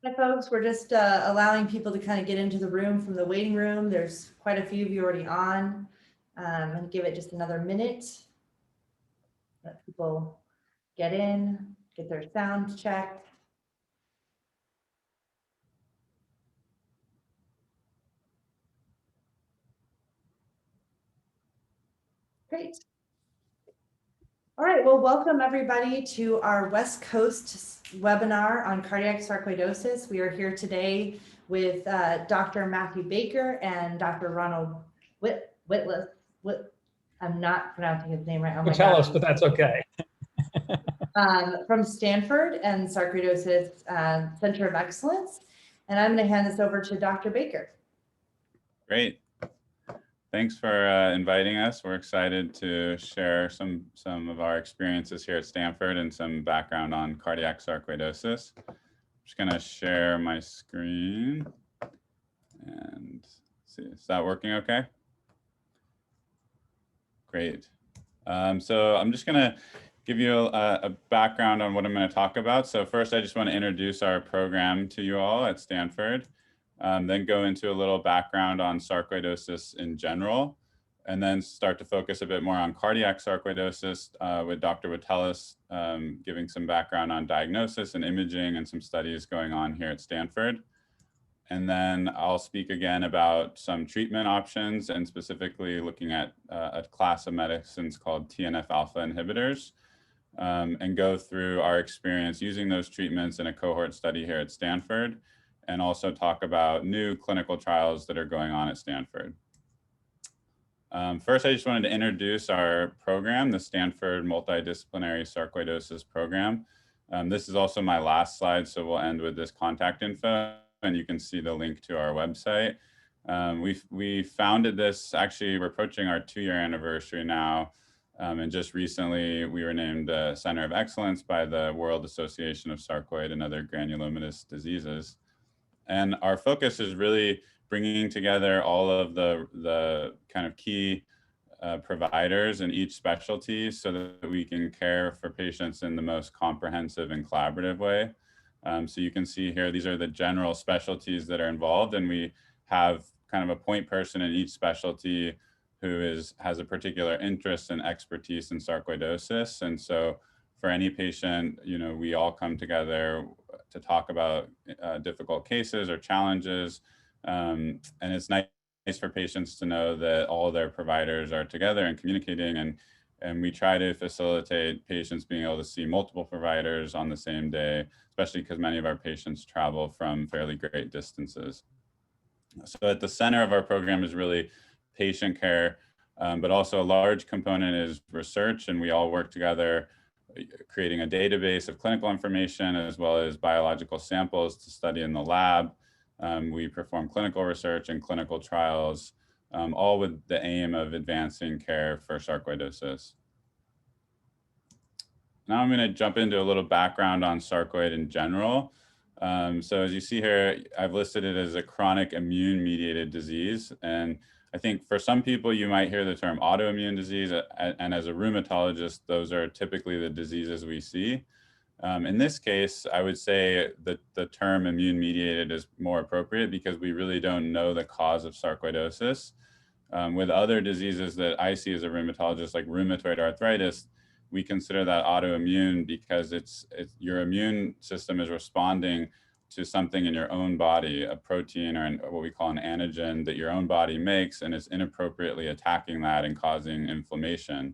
Hi, folks. We're just allowing people to kind of get into the room from the waiting room. There's quite a few of you already on. And give it just another minute. Let people get in, get their sound checked. Great. All right, well, welcome everybody to our West Coast webinar on cardiac sarcoidosis. We are here today with Dr. Matthew Baker and Dr. Ronald Whitlis. I'm not pronouncing his name right. Oh my Tell God. us, but that's okay. From Stanford and Sarcoidosis Center of Excellence. And I'm going to hand this over to Dr. Baker. Great. Thanks for inviting us. We're excited to share some of our experiences here at Stanford and some background on cardiac sarcoidosis. I'm just going to share my screen and see, is that working okay? Great. So I'm just going to give you a background on what I'm going to talk about. So first, I just want to introduce our program to you all at Stanford. Then go into a little background on sarcoidosis in general, and then start to focus a bit more on cardiac sarcoidosis with Dr. Whitlis, giving some background on diagnosis and imaging and some studies going on here at Stanford. And then I'll speak again about some treatment options and specifically looking at a class of medicines called TNF-alpha inhibitors, and go through our experience using those treatments in a cohort study here at Stanford, and also talk about new clinical trials that are going on at Stanford. First, I just wanted to introduce our program, the Stanford Multidisciplinary Sarcoidosis Program. This is also my last slide, so we'll end with this contact info, and you can see the link to our website. We founded this, actually we're approaching our 2-year anniversary now, and just recently we were named a Center of Excellence by the World Association of Sarcoid and Other Granulomatous Diseases. And our focus is really bringing together all of the kind of key providers in each specialty so that we can care for patients in the most comprehensive and collaborative way. So you can see here, these are the general specialties that are involved, and we have kind of a point person in each specialty who has a particular interest and expertise in sarcoidosis. And so for any patient, we all come together to talk about difficult cases or challenges. And it's nice for patients to know that all their providers are together and communicating, and we try to facilitate patients being able to see multiple providers on the same day, especially because many of our patients travel from fairly great distances. So at the center of our program is really patient care, but also a large component is research, and we all work together creating a database of clinical information as well as biological samples to study in the lab. We perform clinical research and clinical trials, all with the aim of advancing care for sarcoidosis. Now I'm going to jump into a little background on sarcoid in general. So as you see here, I've listed it as a chronic immune-mediated disease. And I think for some people, you might hear the term autoimmune disease, and as a rheumatologist, those are typically the diseases we see. In this case, I would say that the term immune-mediated is more appropriate because we really don't know the cause of sarcoidosis. With other diseases that I see as a rheumatologist, like rheumatoid arthritis, we consider that autoimmune because your immune system is responding to something in your own body, a protein or what we call an antigen that your own body makes, and it's inappropriately attacking that and causing inflammation.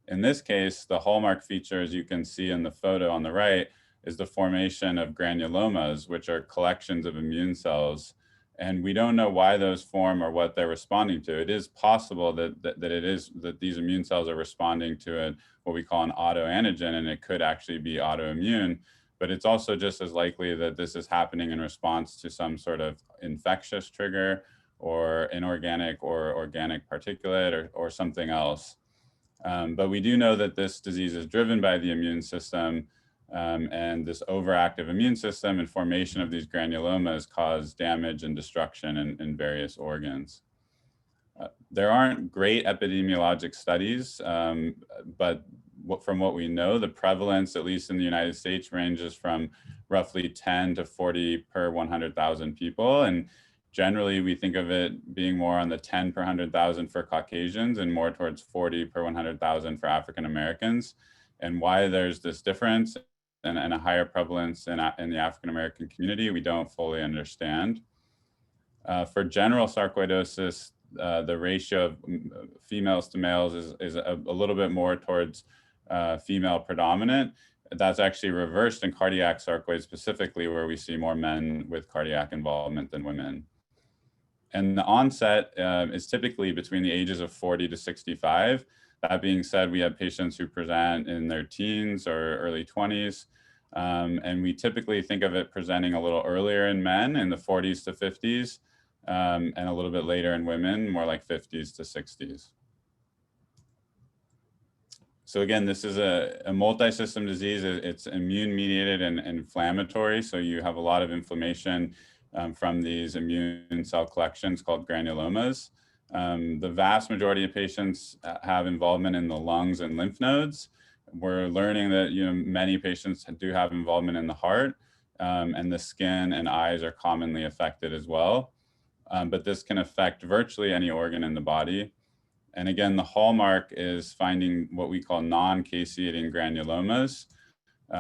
In this case, the hallmark feature, as you can see in the photo on the right, is the formation of granulomas, which are collections of immune cells. And we don't know why those form or what they're responding to. It is possible that these immune cells are responding to what we call an autoantigen, and it could actually be autoimmune. But it's also just as likely that this is happening in response to some sort of infectious trigger or inorganic or organic particulate or something else. But we do know that this disease is driven by the immune system, and this overactive immune system and formation of these granulomas cause damage and destruction in various organs. There aren't great epidemiologic studies, but from what we know, the prevalence, at least in the United States, ranges from roughly 10 to 40 per 100,000 people. And generally, we think of it being more on the 10 per 100,000 for Caucasians and more towards 40 per 100,000 for African Americans. And why there's this difference and a higher prevalence in the African American community, we don't fully understand. For general sarcoidosis, the ratio of females to males is a little bit more towards female predominant. That's actually reversed in cardiac sarcoid specifically, where we see more men with cardiac involvement than women. And the onset is typically between the ages of 40 to 65. That being said, we have patients who present in their teens or early 20s. And we typically think of it presenting a little earlier in men in the 40s to 50s. And a little bit later in women, more like 50s to 60s. So again, this is a multi-system disease. It's immune-mediated and inflammatory. So you have a lot of inflammation from these immune cell collections called granulomas. The vast majority of patients have involvement in the lungs and lymph nodes. We're learning that many patients do have involvement in the heart, and the skin and eyes are commonly affected as well. But this can affect virtually any organ in the body. And again, the hallmark is finding what we call non-caseating granulomas,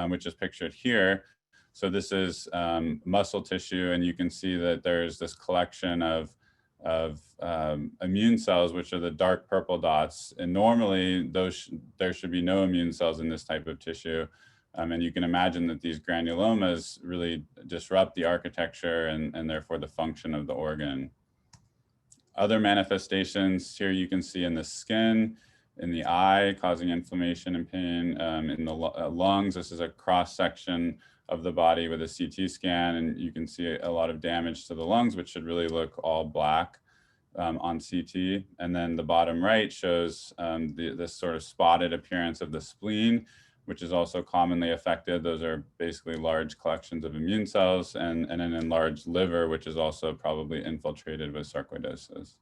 which is pictured here. So this is muscle tissue, and you can see that there's this collection of immune cells, which are the dark purple dots. And normally, there should be no immune cells in this type of tissue. And you can imagine that these granulomas really disrupt the architecture and therefore the function of the organ. Other manifestations here you can see in the skin, in the eye, causing inflammation and pain, in the lungs. This is a cross section of the body with a CT scan, and you can see a lot of damage to the lungs, which should really look all black on CT. And then the bottom right shows this sort of spotted appearance of the spleen, which is also commonly affected. Those are basically large collections of immune cells, and an enlarged liver, which is also probably infiltrated with sarcoidosis.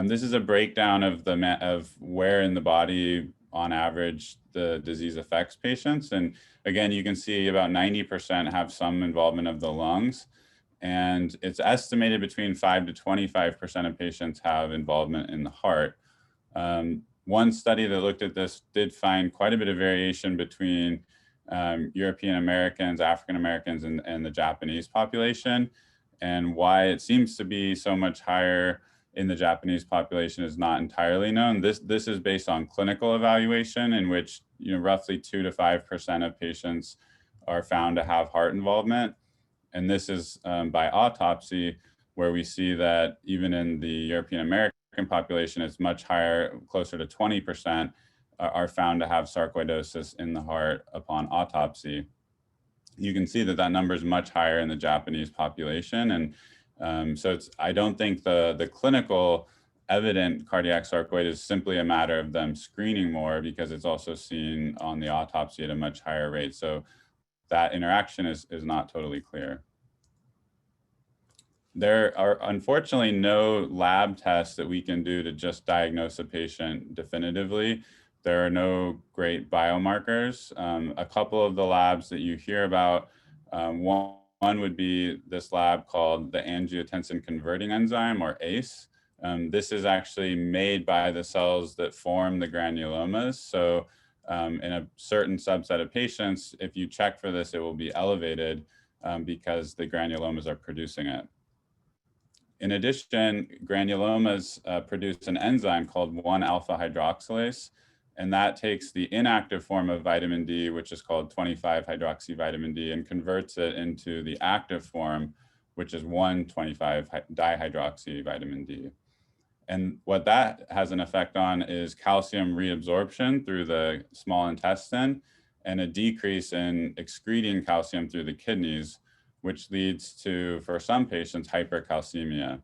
This is a breakdown of where in the body, on average, the disease affects patients. And again, you can see about 90% have some involvement of the lungs. And it's estimated between 5 to 25% of patients have involvement in the heart. One study that looked at this did find quite a bit of variation between European Americans, African Americans, and the Japanese population. And why it seems to be so much higher in the Japanese population is not entirely known. This is based on clinical evaluation, in which roughly 2 to 5% of patients are found to have heart involvement. And this is by autopsy, where we see that even in the European American population, it's much higher, closer to 20% are found to have sarcoidosis in the heart upon autopsy. You can see that number is much higher in the Japanese population. And so I don't think the clinical evident cardiac sarcoid is simply a matter of them screening more, because it's also seen on the autopsy at a much higher rate. So that interaction is not totally clear. There are unfortunately no lab tests that we can do to just diagnose a patient definitively. There are no great biomarkers. A couple of the labs that you hear about, one would be this lab called the angiotensin converting enzyme, or ACE. This is actually made by the cells that form the granulomas. So in a certain subset of patients, if you check for this, it will be elevated because the granulomas are producing it. In addition, granulomas produce an enzyme called 1-alpha hydroxylase, and that takes the inactive form of vitamin D, which is called 25-hydroxyvitamin D, and converts it into the active form, which is 1,25-dihydroxyvitamin D. And what that has an effect on is calcium reabsorption through the small intestine and a decrease in excreting calcium through the kidneys, which leads to, for some patients, hypercalcemia.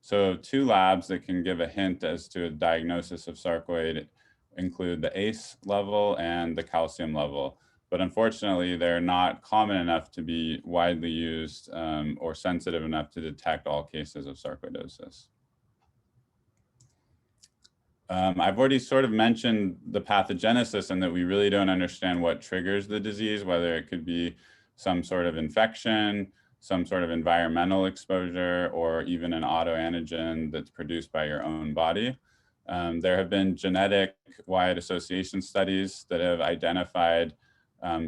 So 2 labs that can give a hint as to a diagnosis of sarcoid include the ACE level and the calcium level. But unfortunately, they're not common enough to be widely used or sensitive enough to detect all cases of sarcoidosis. I've already sort of mentioned the pathogenesis and that we really don't understand what triggers the disease, whether it could be some sort of infection, some sort of environmental exposure, or even an autoantigen that's produced by your own body. There have been genetic-wide association studies that have identified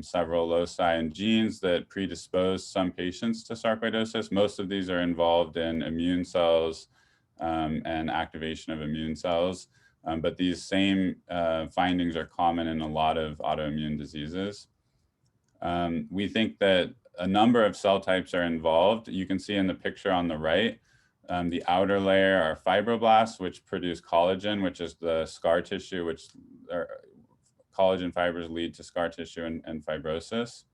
several loci and genes that predispose some patients to sarcoidosis. Most of these are involved in immune cells and activation of immune cells. But these same findings are common in a lot of autoimmune diseases. We think that a number of cell types are involved. You can see in the picture on the right, the outer layer are fibroblasts, which produce collagen, which is the scar tissue, which collagen fibers lead to scar tissue and fibrosis.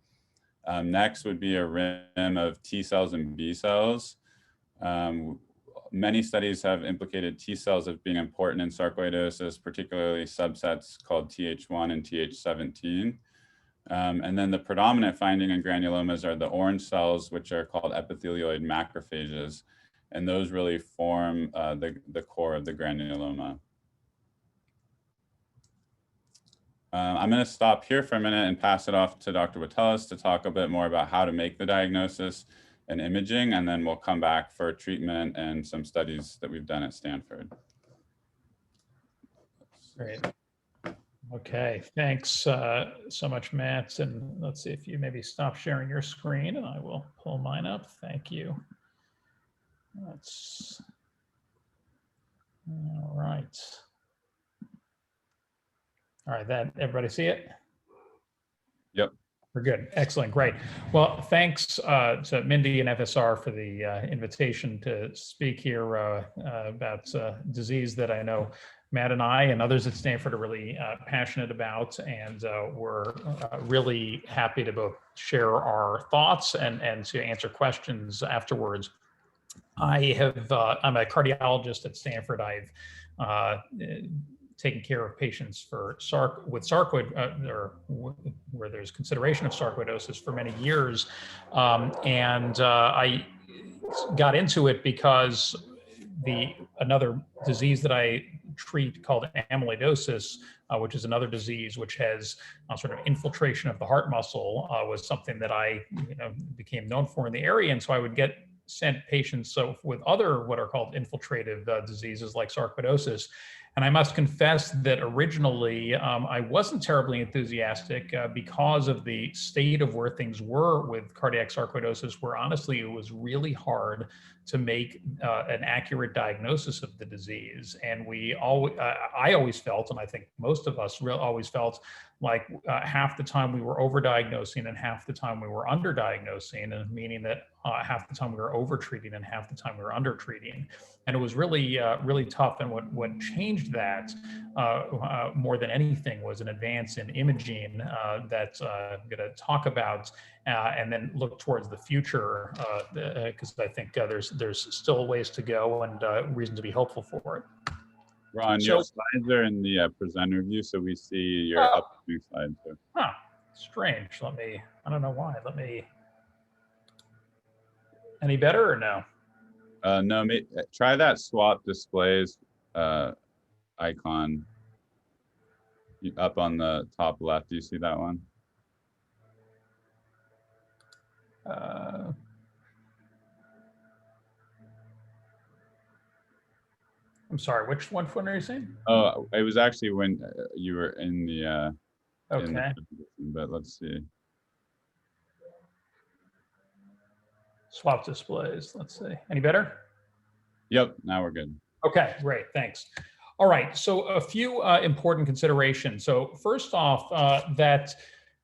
Next would be a rim of T cells and B cells. Many studies have implicated T cells as being important in sarcoidosis, particularly subsets called Th1 and Th17. And then the predominant finding in granulomas are the orange cells, which are called epithelioid macrophages. And those really form the core of the granuloma. I'm going to stop here for a minute and pass it off to Dr. Watellis to talk a bit more about how to make the diagnosis and imaging, and then we'll come back for treatment and some studies that we've done at Stanford. Great. Okay, thanks so much, Matt. And let's see if you maybe stop sharing your screen and I will pull mine up. Thank you. All right. All right, everybody see it? Yep. We're good. Excellent. Great. Well, thanks to Mindy and FSR for the invitation to speak here about disease that I know Matt and I and others at Stanford are really passionate about, and we're really happy to both share our thoughts and to answer questions afterwards. I'm a cardiologist at Stanford. I've taking care of patients with sarcoid, or where there's consideration of sarcoidosis for many years. I got into it because another disease that I treat called amyloidosis, which is another disease which has sort of infiltration of the heart muscle, was something that I became known for in the area. And so I would get sent patients with other what are called infiltrative diseases like sarcoidosis. And I must confess that originally I wasn't terribly enthusiastic because of the state of where things were with cardiac sarcoidosis, where honestly it was really hard to make an accurate diagnosis of the disease. And I always felt, and I think most of us always felt, like half the time we were overdiagnosing and half the time we were underdiagnosing, and meaning that half the time we were overtreating and half the time we were undertreating. And it was really, really tough. And what changed that more than anything was an advance in imaging that I'm going to talk about, and then look towards the future, because I think there's still ways to go and reason to be hopeful for it. Ron, your slides are in the presenter view, so we see your upcoming slides too. Huh, strange. I don't know why. Any better or no? No, try that swap displays icon up on the top left. Do you see that one? I'm sorry, which one are you saying? Oh, it was actually when you were in the okay. But let's see. Swap displays. Let's see. Any better? Yep, now we're good. Okay, great. Thanks. All right. So a few important considerations. So first off, that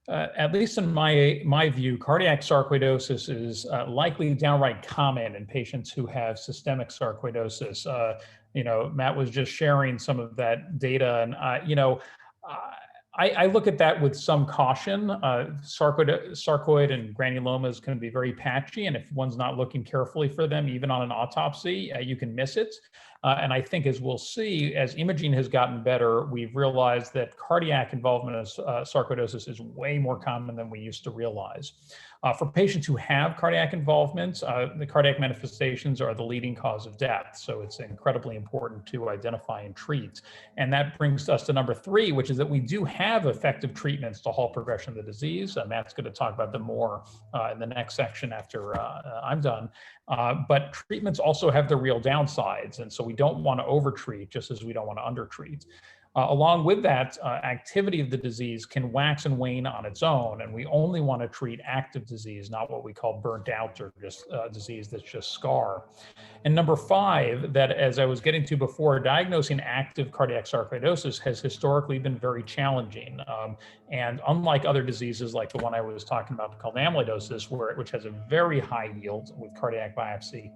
at least in my view, cardiac sarcoidosis is likely downright common in patients who have systemic sarcoidosis. Matt was just sharing some of that data, and I look at that with some caution. Sarcoid and granulomas can be very patchy, and if one's not looking carefully for them, even on an autopsy, you can miss it. And I think, as we'll see, as imaging has gotten better, we've realized that cardiac involvement of sarcoidosis is way more common than we used to realize. For patients who have cardiac involvement, the cardiac manifestations are the leading cause of death. So it's incredibly important to identify and treat. And that brings us to number 3, which is that we do have effective treatments to halt progression of the disease. Matt's going to talk about them more in the next section after I'm done. But treatments also have the real downsides. And so we don't want to overtreat, just as we don't want to undertreat. Along with that, activity of the disease can wax and wane on its own, and we only want to treat active disease, not what we call burnt out or just disease that's just scar. And number 5, that as I was getting to before, diagnosing active cardiac sarcoidosis has historically been very challenging. And unlike other diseases like the one I was talking about called amyloidosis, which has a very high yield with cardiac biopsy,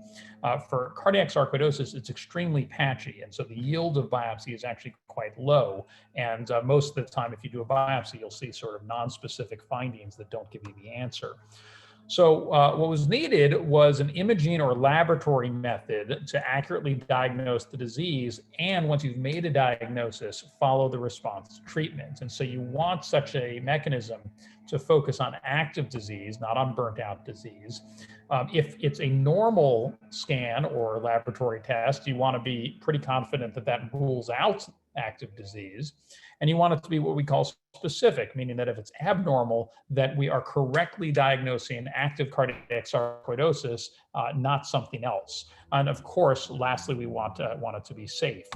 for cardiac sarcoidosis, it's extremely patchy. And so the yield of biopsy is actually quite low. And most of the time, if you do a biopsy, you'll see sort of non-specific findings that don't give you the answer. So what was needed was an imaging or laboratory method to accurately diagnose the disease. And once you've made a diagnosis, follow the response to treatment. And so you want such a mechanism to focus on active disease, not on burnt out disease. If it's a normal scan or laboratory test, you want to be pretty confident that that rules out active disease. And you want it to be what we call specific, meaning that if it's abnormal, that we are correctly diagnosing active cardiac sarcoidosis, not something else. And of course, lastly, we want it to be safe.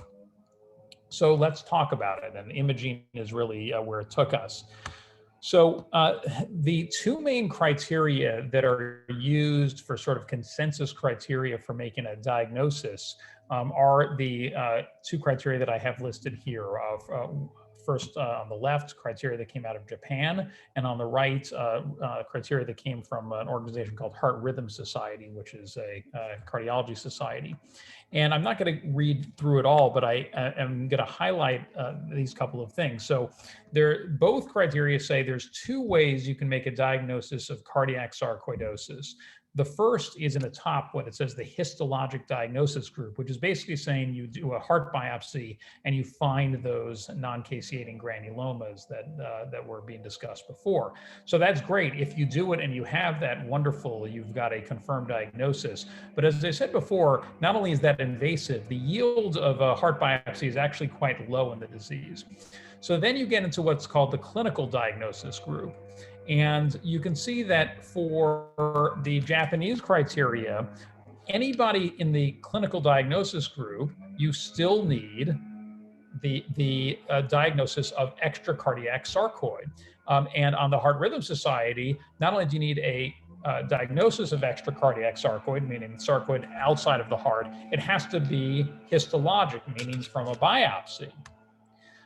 So let's talk about it. And imaging is really where it took us. So the 2 main criteria that are used for sort of consensus criteria for making a diagnosis are the 2 criteria that I have listed here. First, on the left, criteria that came out of Japan, and on the right, criteria that came from an organization called Heart Rhythm Society, which is a cardiology society. And I'm not going to read through it all, but I am going to highlight these couple of things. So both criteria say there's 2 ways you can make a diagnosis of cardiac sarcoidosis. The first is in the top, what it says, the histologic diagnosis group, which is basically saying you do a heart biopsy and you find those non-caseating granulomas that were being discussed before. So that's great. If you do it and you have that, wonderful, you've got a confirmed diagnosis. But as I said before, not only is that invasive, the yield of a heart biopsy is actually quite low in the disease. So then you get into what's called the clinical diagnosis group. And you can see that for the Japanese criteria, anybody in the clinical diagnosis group, you still need the diagnosis of extracardiac sarcoid. And on the Heart Rhythm Society, not only do you need a diagnosis of extracardiac sarcoid, meaning sarcoid outside of the heart, it has to be histologic, meaning from a biopsy.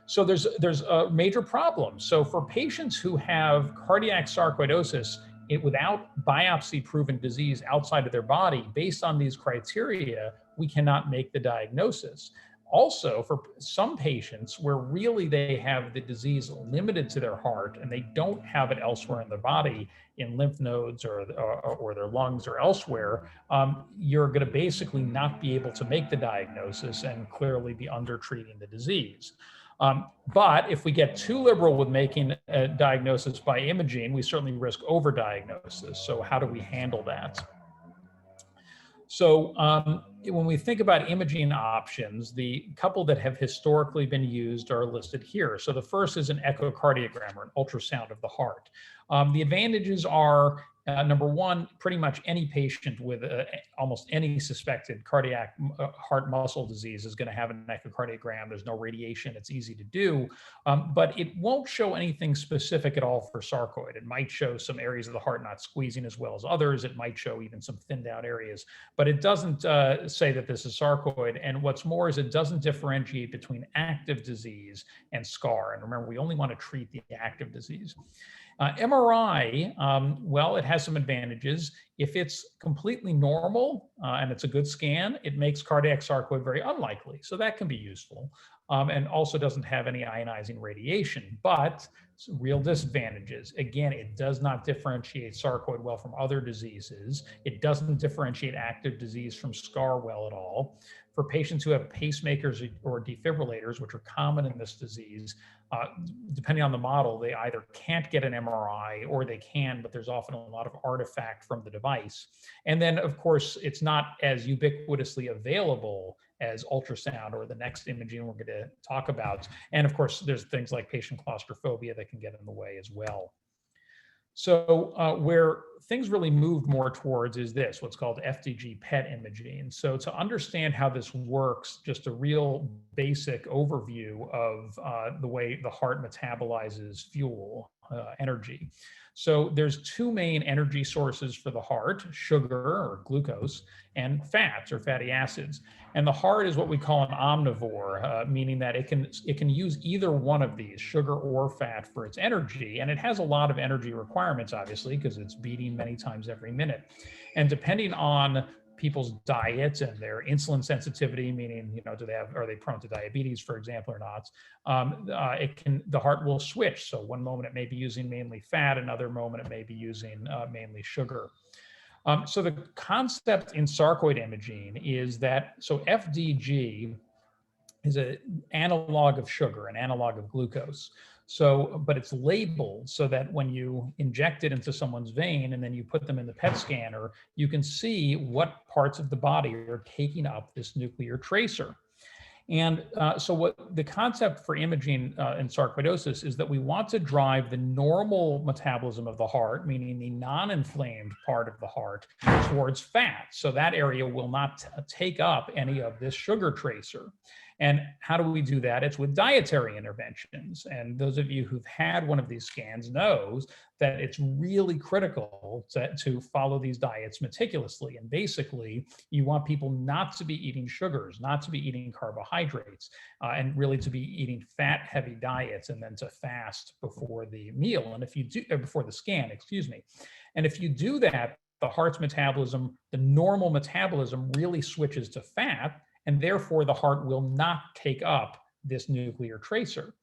So there's a major problem. So for patients who have cardiac sarcoidosis without biopsy-proven disease outside of their body, based on these criteria, we cannot make the diagnosis. Also, for some patients where really they have the disease limited to their heart and they don't have it elsewhere in their body, in lymph nodes or their lungs or elsewhere, you're going to basically not be able to make the diagnosis and clearly be undertreating the disease. But if we get too liberal with making a diagnosis by imaging, we certainly risk overdiagnosis. So how do we handle that? So when we think about imaging options, the couple that have historically been used are listed here. So the first is an echocardiogram or an ultrasound of the heart. The advantages are, number one, pretty much any patient with almost any suspected cardiac heart muscle disease is going to have an echocardiogram. There's no radiation. It's easy to do, but it won't show anything specific at all for sarcoid. It might show some areas of the heart not squeezing as well as others. It might show even some thinned out areas, but it doesn't say that this is sarcoid. And what's more is it doesn't differentiate between active disease and scar. And remember, we only want to treat the active disease. MRI, well, it has some advantages. If it's completely normal and it's a good scan, it makes cardiac sarcoid very unlikely. So that can be useful, and also doesn't have any ionizing radiation. But Real disadvantages. Again, it does not differentiate sarcoid well from other diseases. It doesn't differentiate active disease from scar well at all. For patients who have pacemakers or defibrillators, which are common in this disease, depending on the model, they either can't get an MRI or they can, but there's often a lot of artifact from the device. And then, of course, it's not as ubiquitously available as ultrasound or the next imaging we're going to talk about. And of course, there's things like patient claustrophobia that can get in the way as well. So where things really moved more towards is this, what's called FDG-PET imaging. So to understand how this works, just a real basic overview of the way the heart metabolizes fuel, energy. So there's two main energy sources for the heart, sugar or glucose, and fats or fatty acids. And the heart is what we call an omnivore, meaning that it can use either one of these, sugar or fat, for its energy. And it has a lot of energy requirements, obviously, because it's beating many times every minute. And depending on people's diets and their insulin sensitivity, meaning, you know, are they prone to diabetes, for example, or not? The heart will switch. So one moment it may be using mainly fat, another moment it may be using mainly sugar. So the concept in sarcoid imaging is that, so FDG is an analog of sugar, an analog of glucose. So, but it's labeled so that when you inject it into someone's vein and then you put them in the PET scanner, you can see what parts of the body are taking up this nuclear tracer. And so what the concept for imaging in sarcoidosis is that we want to drive the normal metabolism of the heart, meaning the non-inflamed part of the heart, towards fat. So that area will not take up any of this sugar tracer. And how do we do that? It's with dietary interventions. And those of you who've had one of these scans knows that it's really critical to follow these diets meticulously. And basically, you want people not to be eating sugars, not to be eating carbohydrates, and really to be eating fat-heavy diets, and then to fast before the meal. And if you do, before the scan, excuse me. And if you do that, the heart's metabolism, the normal metabolism, really switches to fat, and therefore the heart will not take up this nuclear tracer.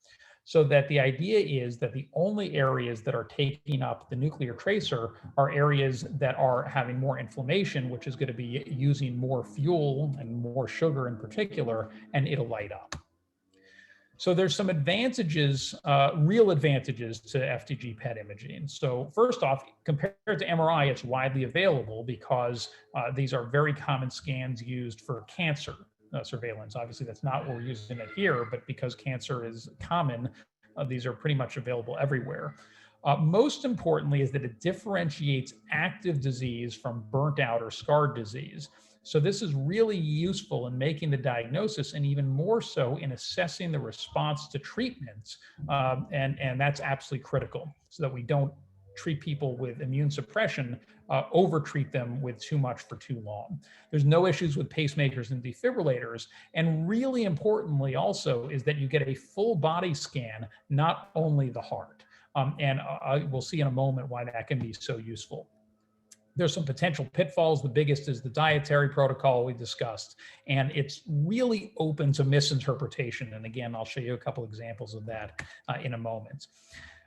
So that the idea is that the only areas that are taking up the nuclear tracer are areas that are having more inflammation, which is going to be using more fuel and more sugar in particular, and it'll light up. So there's some advantages, real advantages to FDG-PET imaging. So first off, compared to MRI, it's widely available because these are very common scans used for cancer surveillance. Obviously, that's not what we're using it here, but because cancer is common, these are pretty much available everywhere. Most importantly is that it differentiates active disease from burnt out or scarred disease. So this is really useful in making the diagnosis, and even more so in assessing the response to treatments. And that's absolutely critical, so that we don't treat people with immune suppression, over-treat them with too much for too long. There's no issues with pacemakers and defibrillators. And really importantly also is that you get a full body scan, not only the heart. And we'll see in a moment why that can be so useful. There's some potential pitfalls. The biggest is the dietary protocol we discussed, and it's really open to misinterpretation. And again, I'll show you a couple examples of that in a moment.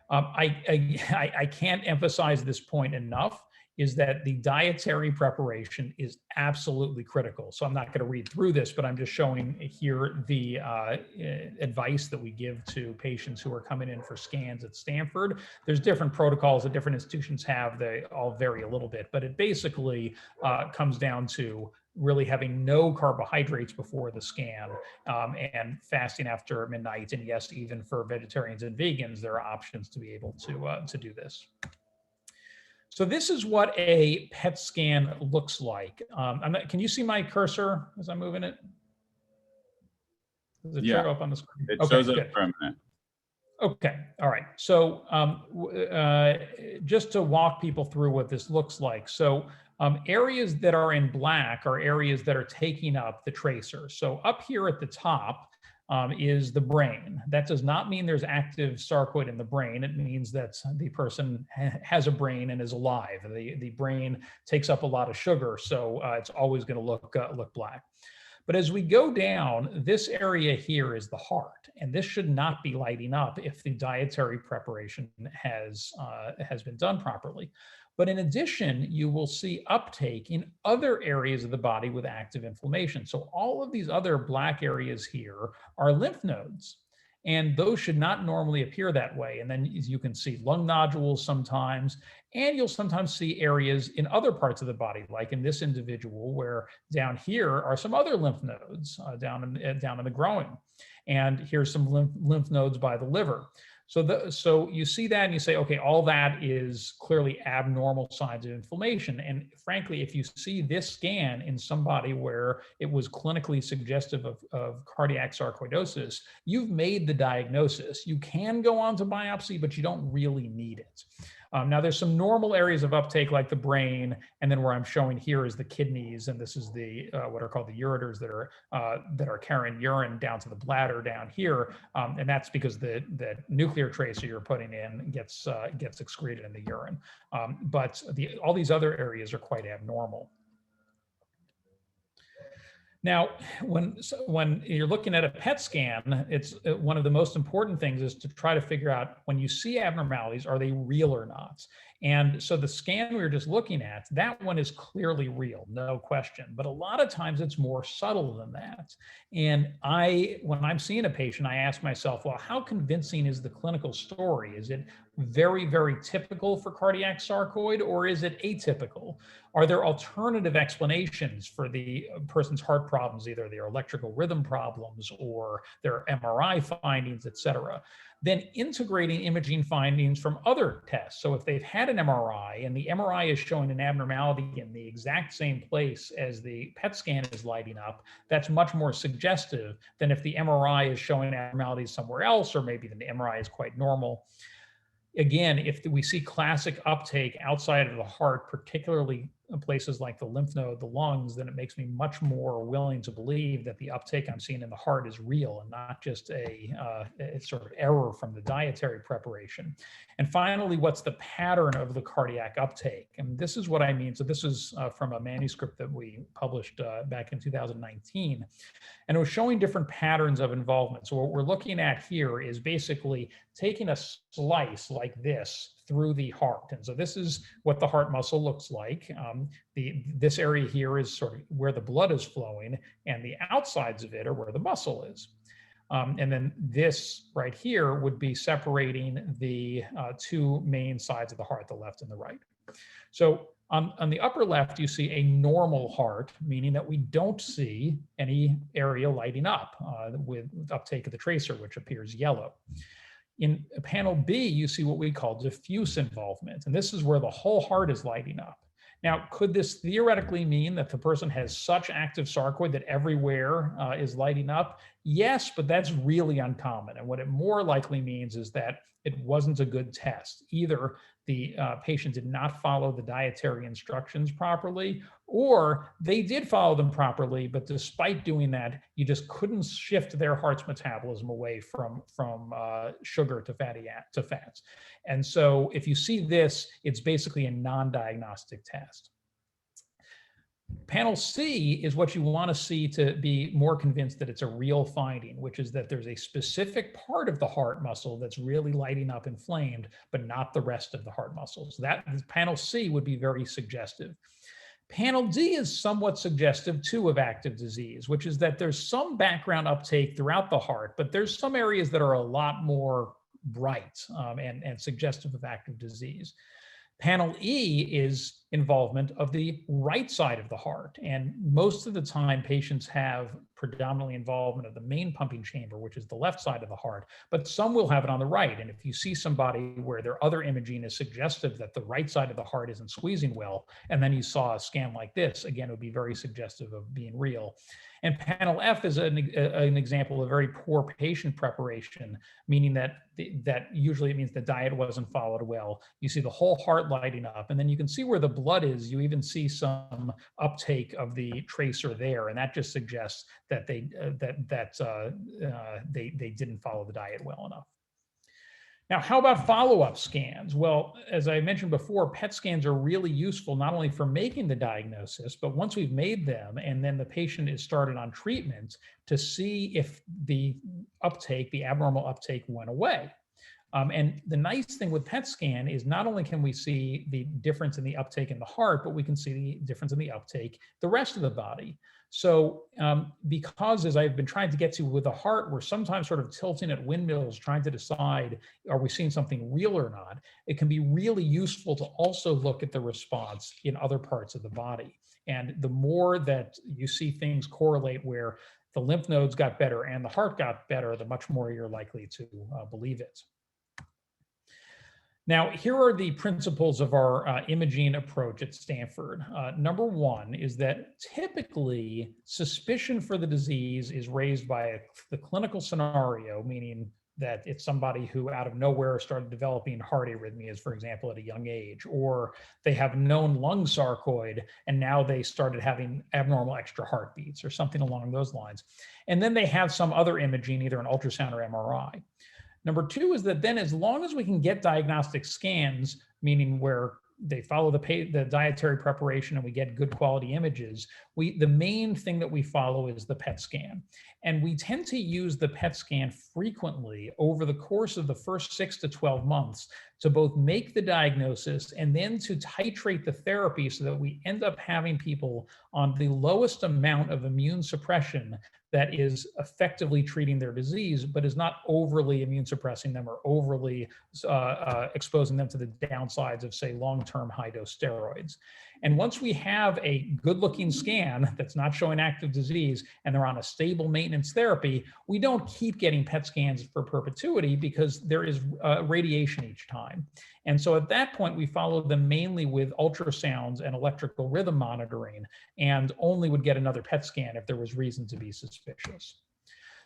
I can't emphasize this point enough, is that the dietary preparation is absolutely critical. So I'm not going to read through this, but I'm just showing here the advice that we give to patients who are coming in for scans at Stanford. There's different protocols that different institutions have. They all vary a little bit, but it basically comes down to really having no carbohydrates before the scan, and fasting after midnight. And yes, even for vegetarians and vegans, there are options to be able to do this. So this is what a PET scan looks like. Can you see my cursor as I'm moving it? Does it show up on the screen? It shows up for a minute. Okay, all right. So just to walk people through what this looks like. So areas that are in black are areas that are taking up the tracer. So up here at the top is the brain. That does not mean there's active sarcoid in the brain. It means that the person has a brain and is alive. The brain takes up a lot of sugar, so it's always going to look black. But as we go down, this area here is the heart, and this should not be lighting up if the dietary preparation has been done properly. But in addition, you will see uptake in other areas of the body with active inflammation. So all of these other black areas here are lymph nodes, and those should not normally appear that way. And then you can see lung nodules sometimes, and you'll sometimes see areas in other parts of the body, like in this individual, where down here are some other lymph nodes down in the groin. And here's some lymph nodes by the liver. So you see that and you say, okay, all that is clearly abnormal signs of inflammation. And frankly, if you see this scan in somebody where it was clinically suggestive of cardiac sarcoidosis, you've made the diagnosis. You can go on to biopsy, but you don't really need it. Now there's some normal areas of uptake like the brain, and then where I'm showing here is the kidneys, and this is the what are called the ureters that are carrying urine down to the bladder down here, and that's because the nuclear tracer you're putting in gets excreted in the urine. But all these other areas are quite abnormal. Now, when you're looking at a PET scan, it's one of the most important things is to try to figure out when you see abnormalities, are they real or not? And so the scan we were just looking at, that one is clearly real, no question. But a lot of times it's more subtle than that. And when I'm seeing a patient, I ask myself, well, how convincing is the clinical story? Is it very, very typical for cardiac sarcoid, or is it atypical? Are there alternative explanations for the person's heart problems, either their electrical rhythm problems or their MRI findings, et cetera? Then integrating imaging findings from other tests. So if they've had an MRI and the MRI is showing an abnormality in the exact same place as the PET scan is lighting up, that's much more suggestive than if the MRI is showing abnormalities somewhere else, or maybe the MRI is quite normal. Again, if we see classic uptake outside of the heart, particularly in places like the lymph node, the lungs, then it makes me much more willing to believe that the uptake I'm seeing in the heart is real and not just a sort of error from the dietary preparation. And finally, what's the pattern of the cardiac uptake? And this is what I mean. So this is from a manuscript that we published back in 2019. And it was showing different patterns of involvement. So what we're looking at here is basically taking a slice like this through the heart. And so this is what the heart muscle looks like. This area here is sort of where the blood is flowing, and the outsides of it are where the muscle is. And then this right here would be separating the two main sides of the heart, the left and the right. So on the upper left, you see a normal heart, meaning that we don't see any area lighting up with uptake of the tracer, which appears yellow. In panel B, you see what we call diffuse involvement, and this is where the whole heart is lighting up. Now, could this theoretically mean that the person has such active sarcoid that everywhere is lighting up? Yes, but that's really uncommon. And what it more likely means is that it wasn't a good test. Either the patient did not follow the dietary instructions properly, or they did follow them properly, but despite doing that, you just couldn't shift their heart's metabolism away from sugar to fats. And so if you see this, it's basically a non-diagnostic test. Panel C is what you want to see to be more convinced that it's a real finding, which is that there's a specific part of the heart muscle that's really lighting up inflamed, but not the rest of the heart muscles. That panel C would be very suggestive. Panel D is somewhat suggestive too of active disease, which is that there's some background uptake throughout the heart, but there's some areas that are a lot more bright and suggestive of active disease. Panel E is involvement of the right side of the heart. And most of the time, patients have predominantly involvement of the main pumping chamber, which is the left side of the heart, but some will have it on the right. And if you see somebody where their other imaging is suggestive that the right side of the heart isn't squeezing well, and then you saw a scan like this, again, it would be very suggestive of being real. And panel F is an example of very poor patient preparation, meaning that usually it means the diet wasn't followed well. You see the whole heart lighting up, and then you can see where the blood is. You even see some uptake of the tracer there, and that just suggests that they didn't follow the diet well enough. Now, how about follow-up scans? Well, as I mentioned before, PET scans are really useful not only for making the diagnosis, but once we've made them and then the patient is started on treatment to see if the uptake, the abnormal uptake went away. And the nice thing with PET scan is not only can we see the difference in the uptake in the heart, but we can see the difference in the uptake the rest of the body. So because as I've been trying to get to with the heart, we're sometimes sort of tilting at windmills trying to decide, are we seeing something real or not? It can be really useful to also look at the response in other parts of the body. And the more that you see things correlate where the lymph nodes got better and the heart got better, the much more you're likely to believe it. Now, here are the principles of our imaging approach at Stanford. Number one is that typically suspicion for the disease is raised by the clinical scenario, meaning that it's somebody who out of nowhere started developing heart arrhythmias, for example, at a young age, or they have known lung sarcoid and now they started having abnormal extra heartbeats or something along those lines. And then they have some other imaging, either an ultrasound or MRI. Number two is that then as long as we can get diagnostic scans, meaning where they follow the dietary preparation and we get good quality images, the main thing that we follow is the PET scan. And we tend to use the PET scan frequently over the course of the first 6 to 12 months to both make the diagnosis and then to titrate the therapy so that we end up having people on the lowest amount of immune suppression that is effectively treating their disease, but is not overly immune suppressing them or overly exposing them to the downsides of, say, long-term high-dose steroids. And once we have a good-looking scan that's not showing active disease and they're on a stable maintenance therapy, we don't keep getting PET scans for perpetuity because there is radiation each time. And so at that point, we follow them mainly with ultrasounds and electrical rhythm monitoring and only would get another PET scan if there was reason to be suspicious.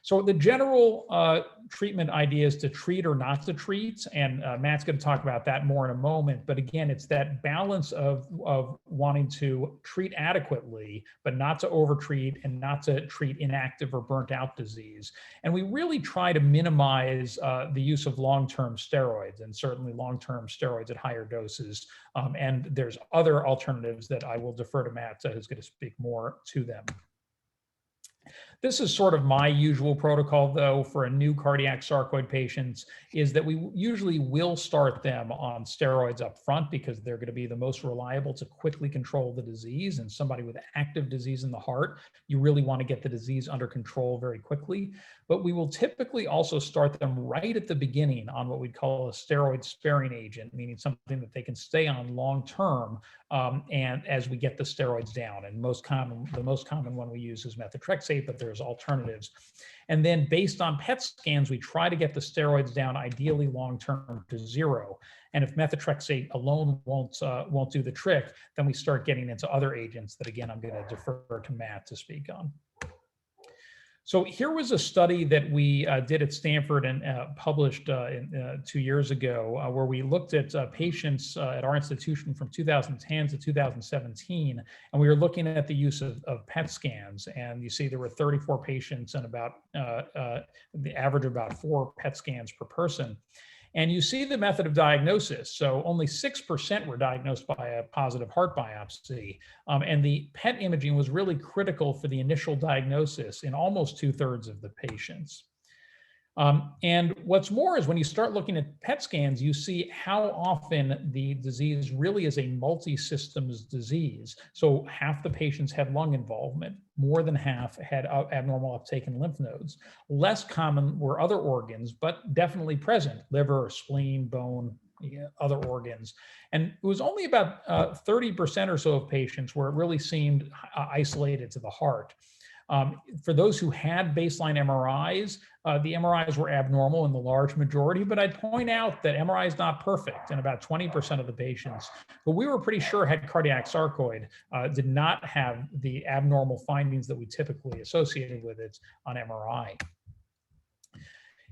So the general treatment idea is to treat or not to treat, and Matt's going to talk about that more in a moment. But again, it's that balance of wanting to treat adequately, but not to overtreat and not to treat inactive or burnt out disease. And we really try to minimize the use of long-term steroids, and certainly long-term steroids at higher doses. And there's other alternatives that I will defer to Matt, who's going to speak more to them. This is sort of my usual protocol, though, for a new cardiac sarcoid patients, is that we usually will start them on steroids up front because they're going to be the most reliable to quickly control the disease. And somebody with active disease in the heart, you really want to get the disease under control very quickly. But we will typically also start them right at the beginning on what we'd call a steroid sparing agent, meaning something that they can stay on long term, and as we get the steroids down. And the most common one we use is methotrexate, but there's alternatives. And then based on PET scans, we try to get the steroids down ideally long-term to 0. And if methotrexate alone won't do the trick, then we start getting into other agents that, again, I'm going to defer to Matt to speak on. So here was a study that we did at Stanford and published 2 years ago, where we looked at patients at our institution from 2010 to 2017, and we were looking at the use of PET scans. And you see there were 34 patients and about the average of about 4 PET scans per person. And you see the method of diagnosis. So only 6% were diagnosed by a positive heart biopsy. And the PET imaging was really critical for the initial diagnosis in almost 2/3 of the patients. And what's more is when you start looking at PET scans, you see how often the disease really is a multi-systems disease. So half the patients had lung involvement, more than half had abnormal uptake in lymph nodes. Less common were other organs, but definitely present: liver, spleen, bone, other organs. And it was only about 30% or so of patients where it really seemed isolated to the heart. For those who had baseline MRIs, the MRIs were abnormal in the large majority, but I'd point out that MRI is not perfect, and about 20% of the patients who we were pretty sure had cardiac sarcoid did not have the abnormal findings that we typically associated with it on MRI.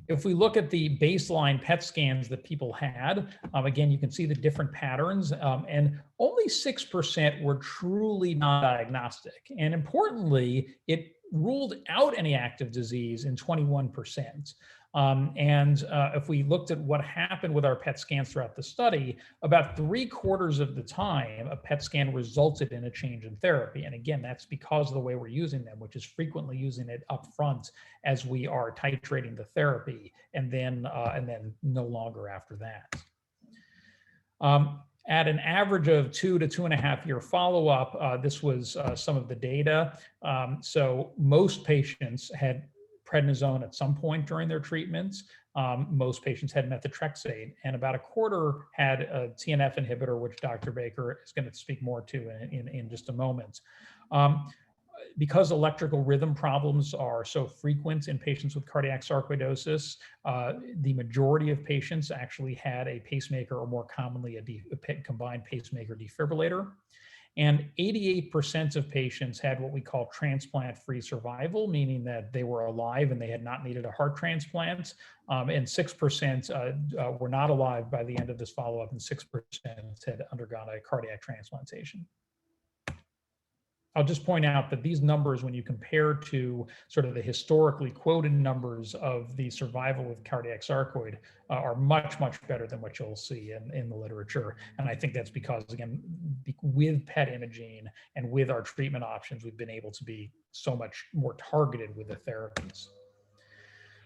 If we look at the baseline PET scans that people had, again, you can see the different patterns, and only 6% were truly non-diagnostic. And importantly, it ruled out any active disease in 21%. If we looked at what happened with our PET scans throughout the study, about 3/4 of the time, a PET scan resulted in a change in therapy. And again, that's because of the way we're using them, which is frequently using it up front as we are titrating the therapy, and then no longer after that. At an average of 2 to 2.5 year follow-up, this was some of the data. So most patients had prednisone at some point during their treatments. Most patients had methotrexate, and about 1/4 had a TNF inhibitor, which Dr. Baker is going to speak more to in just a moment. Because electrical rhythm problems are so frequent in patients with cardiac sarcoidosis, the majority of patients actually had a pacemaker, or more commonly a combined pacemaker defibrillator. And 88% of patients had what we call transplant-free survival, meaning that they were alive and they had not needed a heart transplant. And 6% were not alive by the end of this follow-up, and 6% had undergone a cardiac transplantation. I'll just point out that these numbers, when you compare to sort of the historically quoted numbers of the survival with cardiac sarcoid, are much, much better than what you'll see in the literature. And I think that's because, again, with PET imaging and with our treatment options, we've been able to be so much more targeted with the therapies.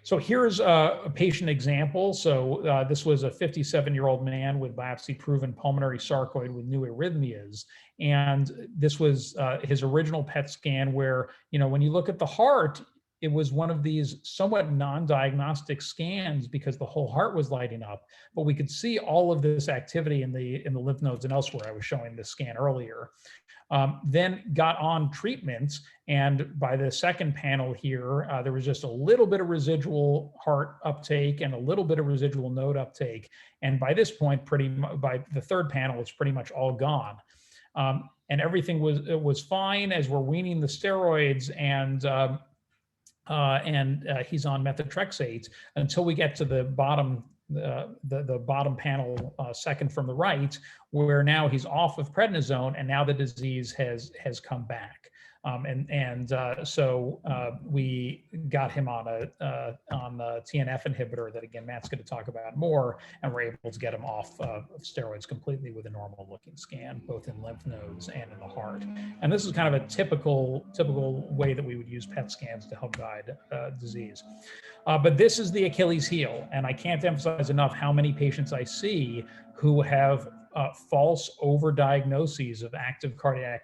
So here's a patient example. So this was a 57-year-old man with biopsy-proven pulmonary sarcoid with new arrhythmias. And this was his original PET scan where, when you look at the heart, it was one of these somewhat non-diagnostic scans because the whole heart was lighting up, but we could see all of this activity in the lymph nodes and elsewhere. I was showing this scan earlier. Then got on treatment, and by the second panel here, there was just a little bit of residual heart uptake and a little bit of residual node uptake. And by this point, by the third panel, it's pretty much all gone. And everything was fine as we're weaning the steroids, and he's on methotrexate until we get to the bottom. The bottom panel, second from the right, where now he's off of prednisone, and now the disease has come back. So we got him on a TNF inhibitor that, again, Matt's going to talk about more, and we're able to get him off of steroids completely with a normal looking scan, both in lymph nodes and in the heart. And this is kind of a typical way that we would use PET scans to help guide disease. But this is the Achilles heel, and I can't emphasize enough how many patients I see who have false overdiagnoses of active cardiac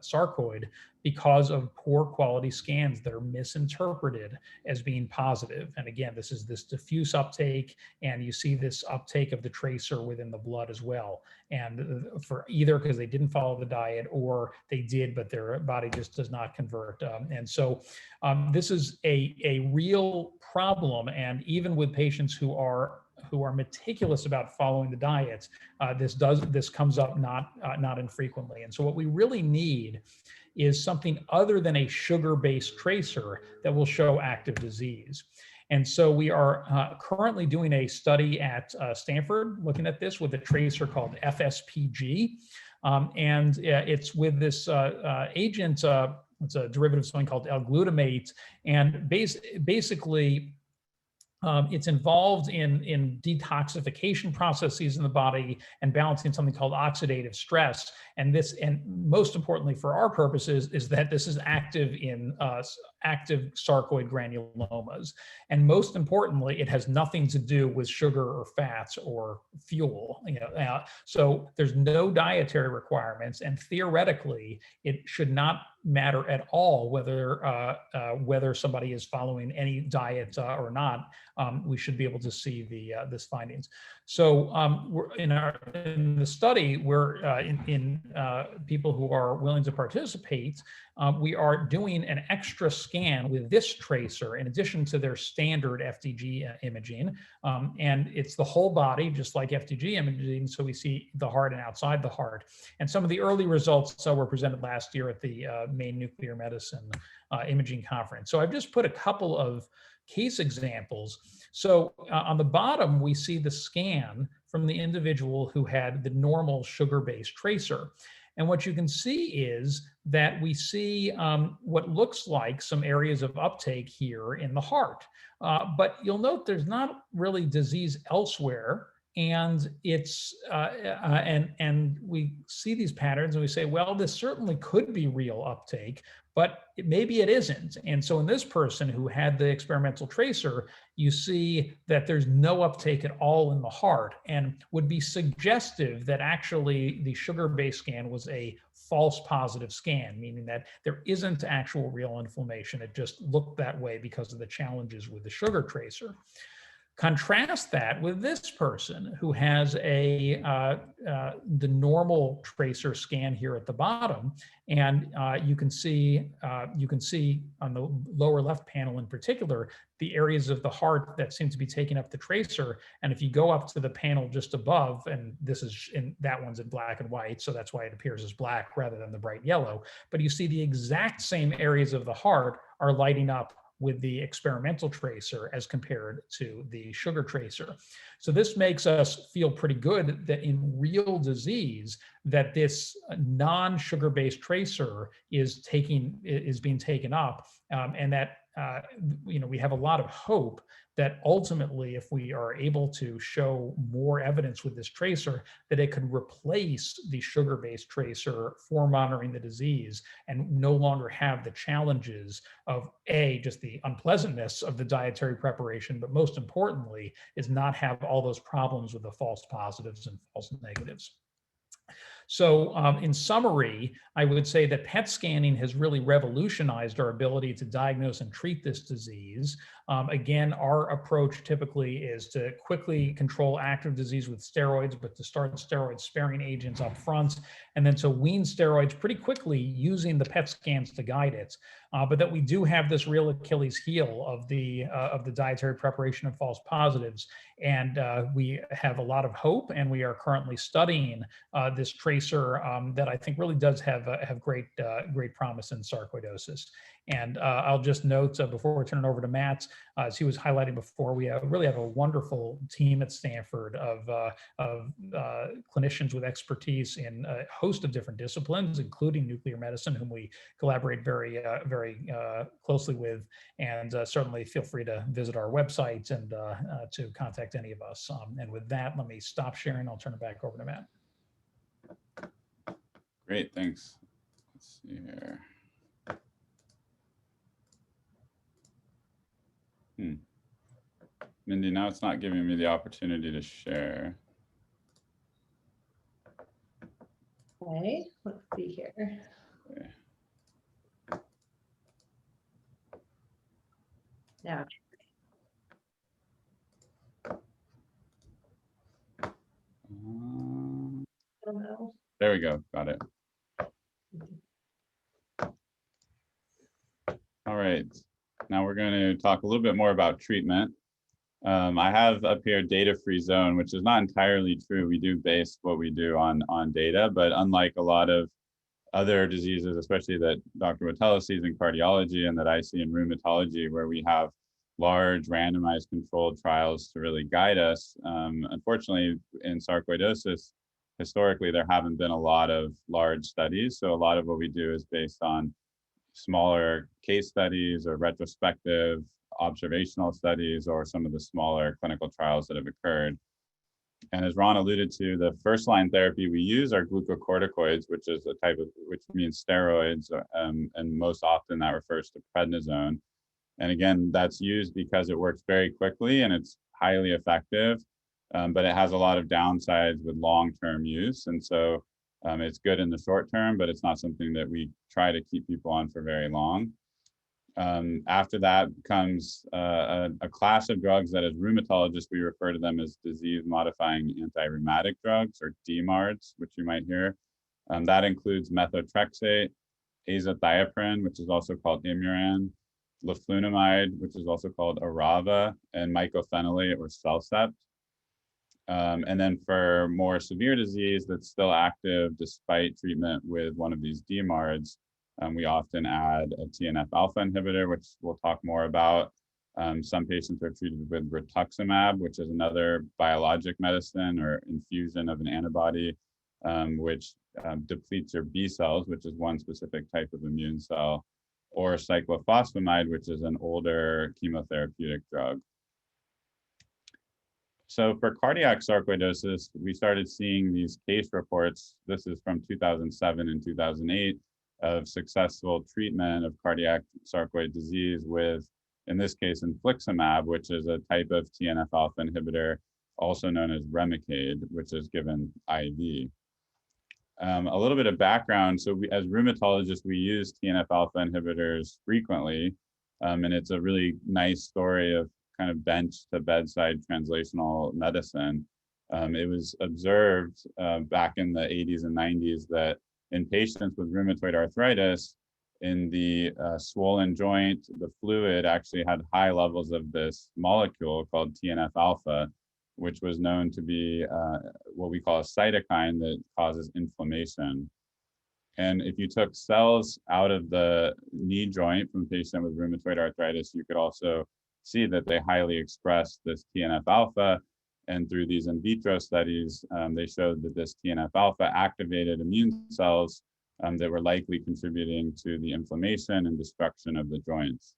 sarcoid because of poor quality scans that are misinterpreted as being positive. And again, this is this diffuse uptake, and you see this uptake of the tracer within the blood as well. And for either because they didn't follow the diet, or they did, but their body just does not convert. So this is a real problem. And even with patients who are meticulous about following the diet, this comes up not infrequently. And so what we really need is something other than a sugar-based tracer that will show active disease. And so we are currently doing a study at Stanford looking at this with a tracer called FSPG. And it's with this agent, it's a derivative of something called L-glutamate. And basically, it's involved in detoxification processes in the body and balancing something called oxidative stress. And most importantly for our purposes is that this is active in active sarcoid granulomas. And most importantly, it has nothing to do with sugar or fats or fuel. So there's no dietary requirements, and theoretically, it should not matter at all whether somebody is following any diet or not. We should be able to see this findings. So we're in the study, we're in people who are willing to participate. We are doing an extra scan with this tracer in addition to their standard FDG imaging. And it's the whole body, just like FDG imaging. So we see the heart and outside the heart. And some of the early results were presented last year at the Maine Nuclear Medicine Imaging Conference. So I've just put a couple of case examples. So on the bottom, we see the scan from the individual who had the normal sugar-based tracer. And what you can see is that we see what looks like some areas of uptake here in the heart. But you'll note there's not really disease elsewhere. And it's and we see these patterns and we say, well, this certainly could be real uptake, but maybe it isn't. And so in this person who had the experimental tracer, you see that there's no uptake at all in the heart, and would be suggestive that actually the sugar-based scan was a false positive scan, meaning that there isn't actual real inflammation. It just looked that way because of the challenges with the sugar tracer. Contrast that with this person who has the normal tracer scan here at the bottom, and you can see on the lower left panel in particular the areas of the heart that seem to be taking up the tracer. And if you go up to the panel just above, and that one's in black and white, so that's why it appears as black rather than the bright yellow. But you see the exact same areas of the heart are lighting up with the experimental tracer as compared to the sugar tracer. So this makes us feel pretty good that in real disease that this non-sugar-based tracer is being taken up, and that we have a lot of hope that ultimately, if we are able to show more evidence with this tracer, that it could replace the sugar-based tracer for monitoring the disease and no longer have the challenges of just the unpleasantness of the dietary preparation, but most importantly is not have all those problems with the false positives and false negatives. So in summary, I would say that PET scanning has really revolutionized our ability to diagnose and treat this disease. Again, our approach typically is to quickly control active disease with steroids, but to start steroid-sparing agents up front, and then to wean steroids pretty quickly using the PET scans to guide it. But that we do have this real Achilles heel of the dietary preparation of false positives, and we have a lot of hope, and we are currently studying this tracer that I think really does have great promise in sarcoidosis. And I'll just note before we turn it over to Matt, as he was highlighting before, we really have a wonderful team at Stanford of clinicians with expertise in a host of different disciplines, including nuclear medicine, whom we collaborate very closely with. And certainly feel free to visit our website and to contact any of us. And with that, let me stop sharing. I'll turn it back over to Matt. Great, thanks. Let's see here. Mindy, now it's not giving me the opportunity to share. Okay, let's see here. Okay. Now. I don't know. There we go, got it. All right, now we're going to talk a little bit more about treatment. I have up here data-free zone, which is not entirely true. We do base what we do on data, but unlike a lot of other diseases, especially that Dr. Watella sees in cardiology and that I see in rheumatology, where we have large randomized controlled trials to really guide us. Unfortunately, in sarcoidosis, historically, there haven't been a lot of large studies. So a lot of what we do is based on smaller case studies or retrospective observational studies or some of the smaller clinical trials that have occurred. And as Ron alluded to, the first line therapy we use are glucocorticoids, which is a type of, which means steroids, and most often that refers to prednisone. And again, that's used because it works very quickly and it's highly effective, but it has a lot of downsides with long-term use. And so it's good in the short term, but it's not something that we try to keep people on for very long. After that comes a class of drugs that as rheumatologists, we refer to them as disease-modifying anti-rheumatic drugs, or DMARDs, which you might hear. That includes methotrexate, azathioprine, which is also called Imuran, leflunomide, which is also called Arava, and mycophenolate or Cellcept. And then for more severe disease that's still active despite treatment with one of these DMARDs, we often add a TNF-alpha inhibitor, which we'll talk more about. Some patients are treated with rituximab, which is another biologic medicine or infusion of an antibody which depletes your B cells, which is one specific type of immune cell, or cyclophosphamide, which is an older chemotherapeutic drug. So for cardiac sarcoidosis, we started seeing these case reports. This is from 2007 and 2008 of successful treatment of cardiac sarcoid disease with, in this case, infliximab, which is a type of TNF-alpha inhibitor, also known as Remicade, which is given IV. A little bit of background. So as rheumatologists, we use TNF-alpha inhibitors frequently, and it's a really nice story of kind of bench to bedside translational medicine. It was observed back in the 80s and 90s that in patients with rheumatoid arthritis, in the swollen joint, the fluid actually had high levels of this molecule called TNF-alpha, which was known to be what we call a cytokine that causes inflammation. And if you took cells out of the knee joint from a patient with rheumatoid arthritis, you could also see that they highly express this TNF-alpha. And through these in vitro studies, they showed that this TNF-alpha activated immune cells that were likely contributing to the inflammation and destruction of the joints.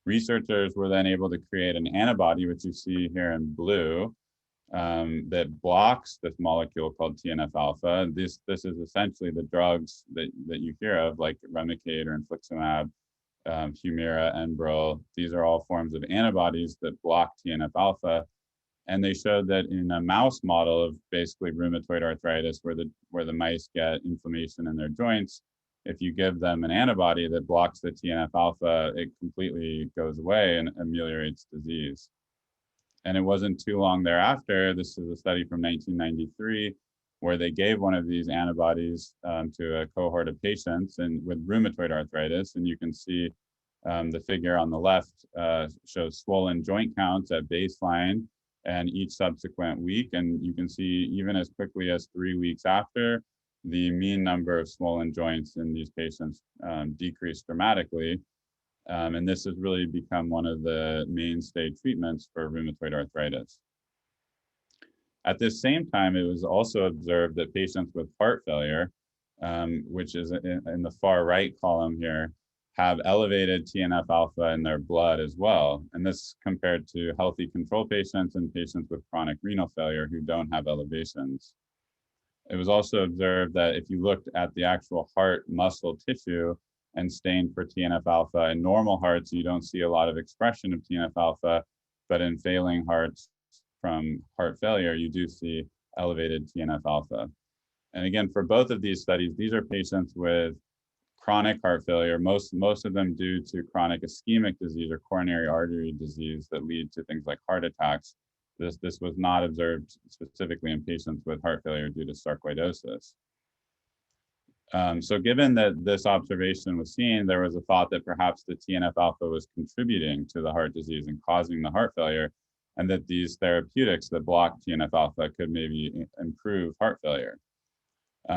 Researchers were then able to create an antibody, which you see here in blue, that blocks this molecule called TNF-alpha. This is essentially the drugs that you hear of, like Remicade or infliximab, Humira, Enbrel. These are all forms of antibodies that block TNF-alpha. And they showed that in a mouse model of basically rheumatoid arthritis, where the mice get inflammation in their joints, if you give them an antibody that blocks the TNF-alpha, it completely goes away and ameliorates disease. And it wasn't too long thereafter, this is a study from 1993, where they gave one of these antibodies to a cohort of patients with rheumatoid arthritis. And you can see the figure on the left shows swollen joint counts at baseline and each subsequent week. And you can see even as quickly as 3 weeks after, the mean number of swollen joints in these patients decreased dramatically. And this has really become one of the mainstay treatments for rheumatoid arthritis. At this same time, it was also observed that patients with heart failure, which is in the far right column here, have elevated TNF-alpha in their blood as well. And this compared to healthy control patients and patients with chronic renal failure who don't have elevations. It was also observed that if you looked at the actual heart muscle tissue and stained for TNF-alpha, in normal hearts, you don't see a lot of expression of TNF-alpha, but in failing hearts from heart failure, you do see elevated TNF-alpha. And again, for both of these studies, these are patients with chronic heart failure, most of them due to chronic ischemic disease or coronary artery disease that lead to things like heart attacks. This was not observed specifically in patients with heart failure due to sarcoidosis. So given that this observation was seen, there was a thought that perhaps the TNF-alpha was contributing to the heart disease and causing the heart failure, and that these therapeutics that block TNF-alpha could maybe improve heart failure.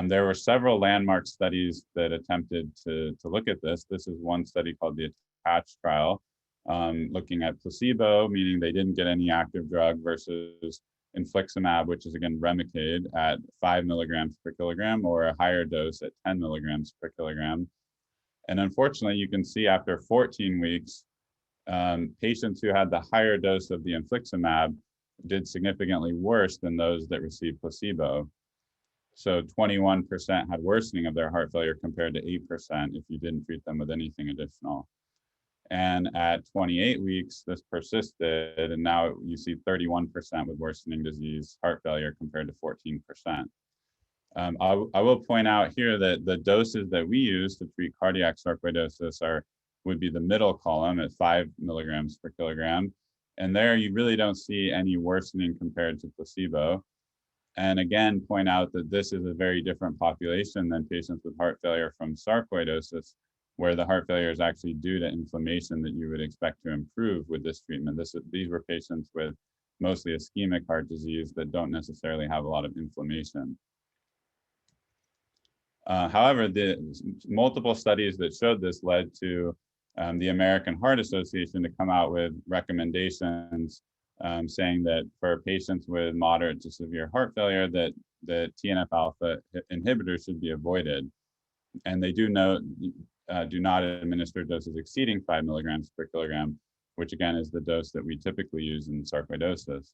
There were several landmark studies that attempted to look at this. This is one study called the ATTACH trial, looking at placebo, meaning they didn't get any active drug, versus infliximab, which is again Remicade, at 5 milligrams per kilogram, or a higher dose at 10 milligrams per kilogram. And unfortunately, you can see after 14 weeks, patients who had the higher dose of the infliximab did significantly worse than those that received placebo. So 21% had worsening of their heart failure compared to 8% if you didn't treat them with anything additional. And at 28 weeks, this persisted, and now you see 31% with worsening disease heart failure compared to 14%. I will point out here that the doses that we use to treat cardiac sarcoidosis would be the middle column at 5 milligrams per kilogram. And there you really don't see any worsening compared to placebo. And again, point out that this is a very different population than patients with heart failure from sarcoidosis, where the heart failure is actually due to inflammation that you would expect to improve with this treatment. These were patients with mostly ischemic heart disease that don't necessarily have a lot of inflammation. However, the multiple studies that showed this led to the American Heart Association to come out with recommendations saying that for patients with moderate to severe heart failure, that the TNF-alpha inhibitors should be avoided. And they do note, do not administer doses exceeding 5 milligrams per kilogram, which again is the dose that we typically use in sarcoidosis.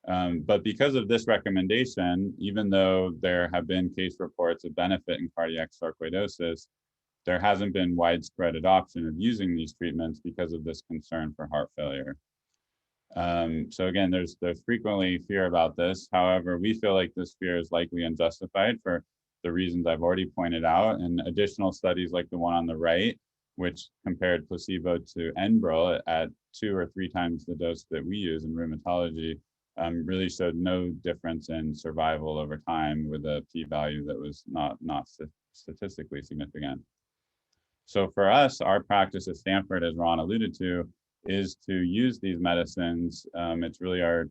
But because of this recommendation, even though there have been case reports of benefit in cardiac sarcoidosis, there hasn't been widespread adoption of using these treatments because of this concern for heart failure. So again, there's frequently fear about this. However, we feel like this fear is likely unjustified for the reasons I've already pointed out, and additional studies like the one on the right, which compared placebo to Enbrel at 2 or 3 times the dose that we use in rheumatology, really showed no difference in survival over time with a p-value that was not statistically significant. So for us, our practice at Stanford, as Ron alluded to, is to use these medicines. It's really our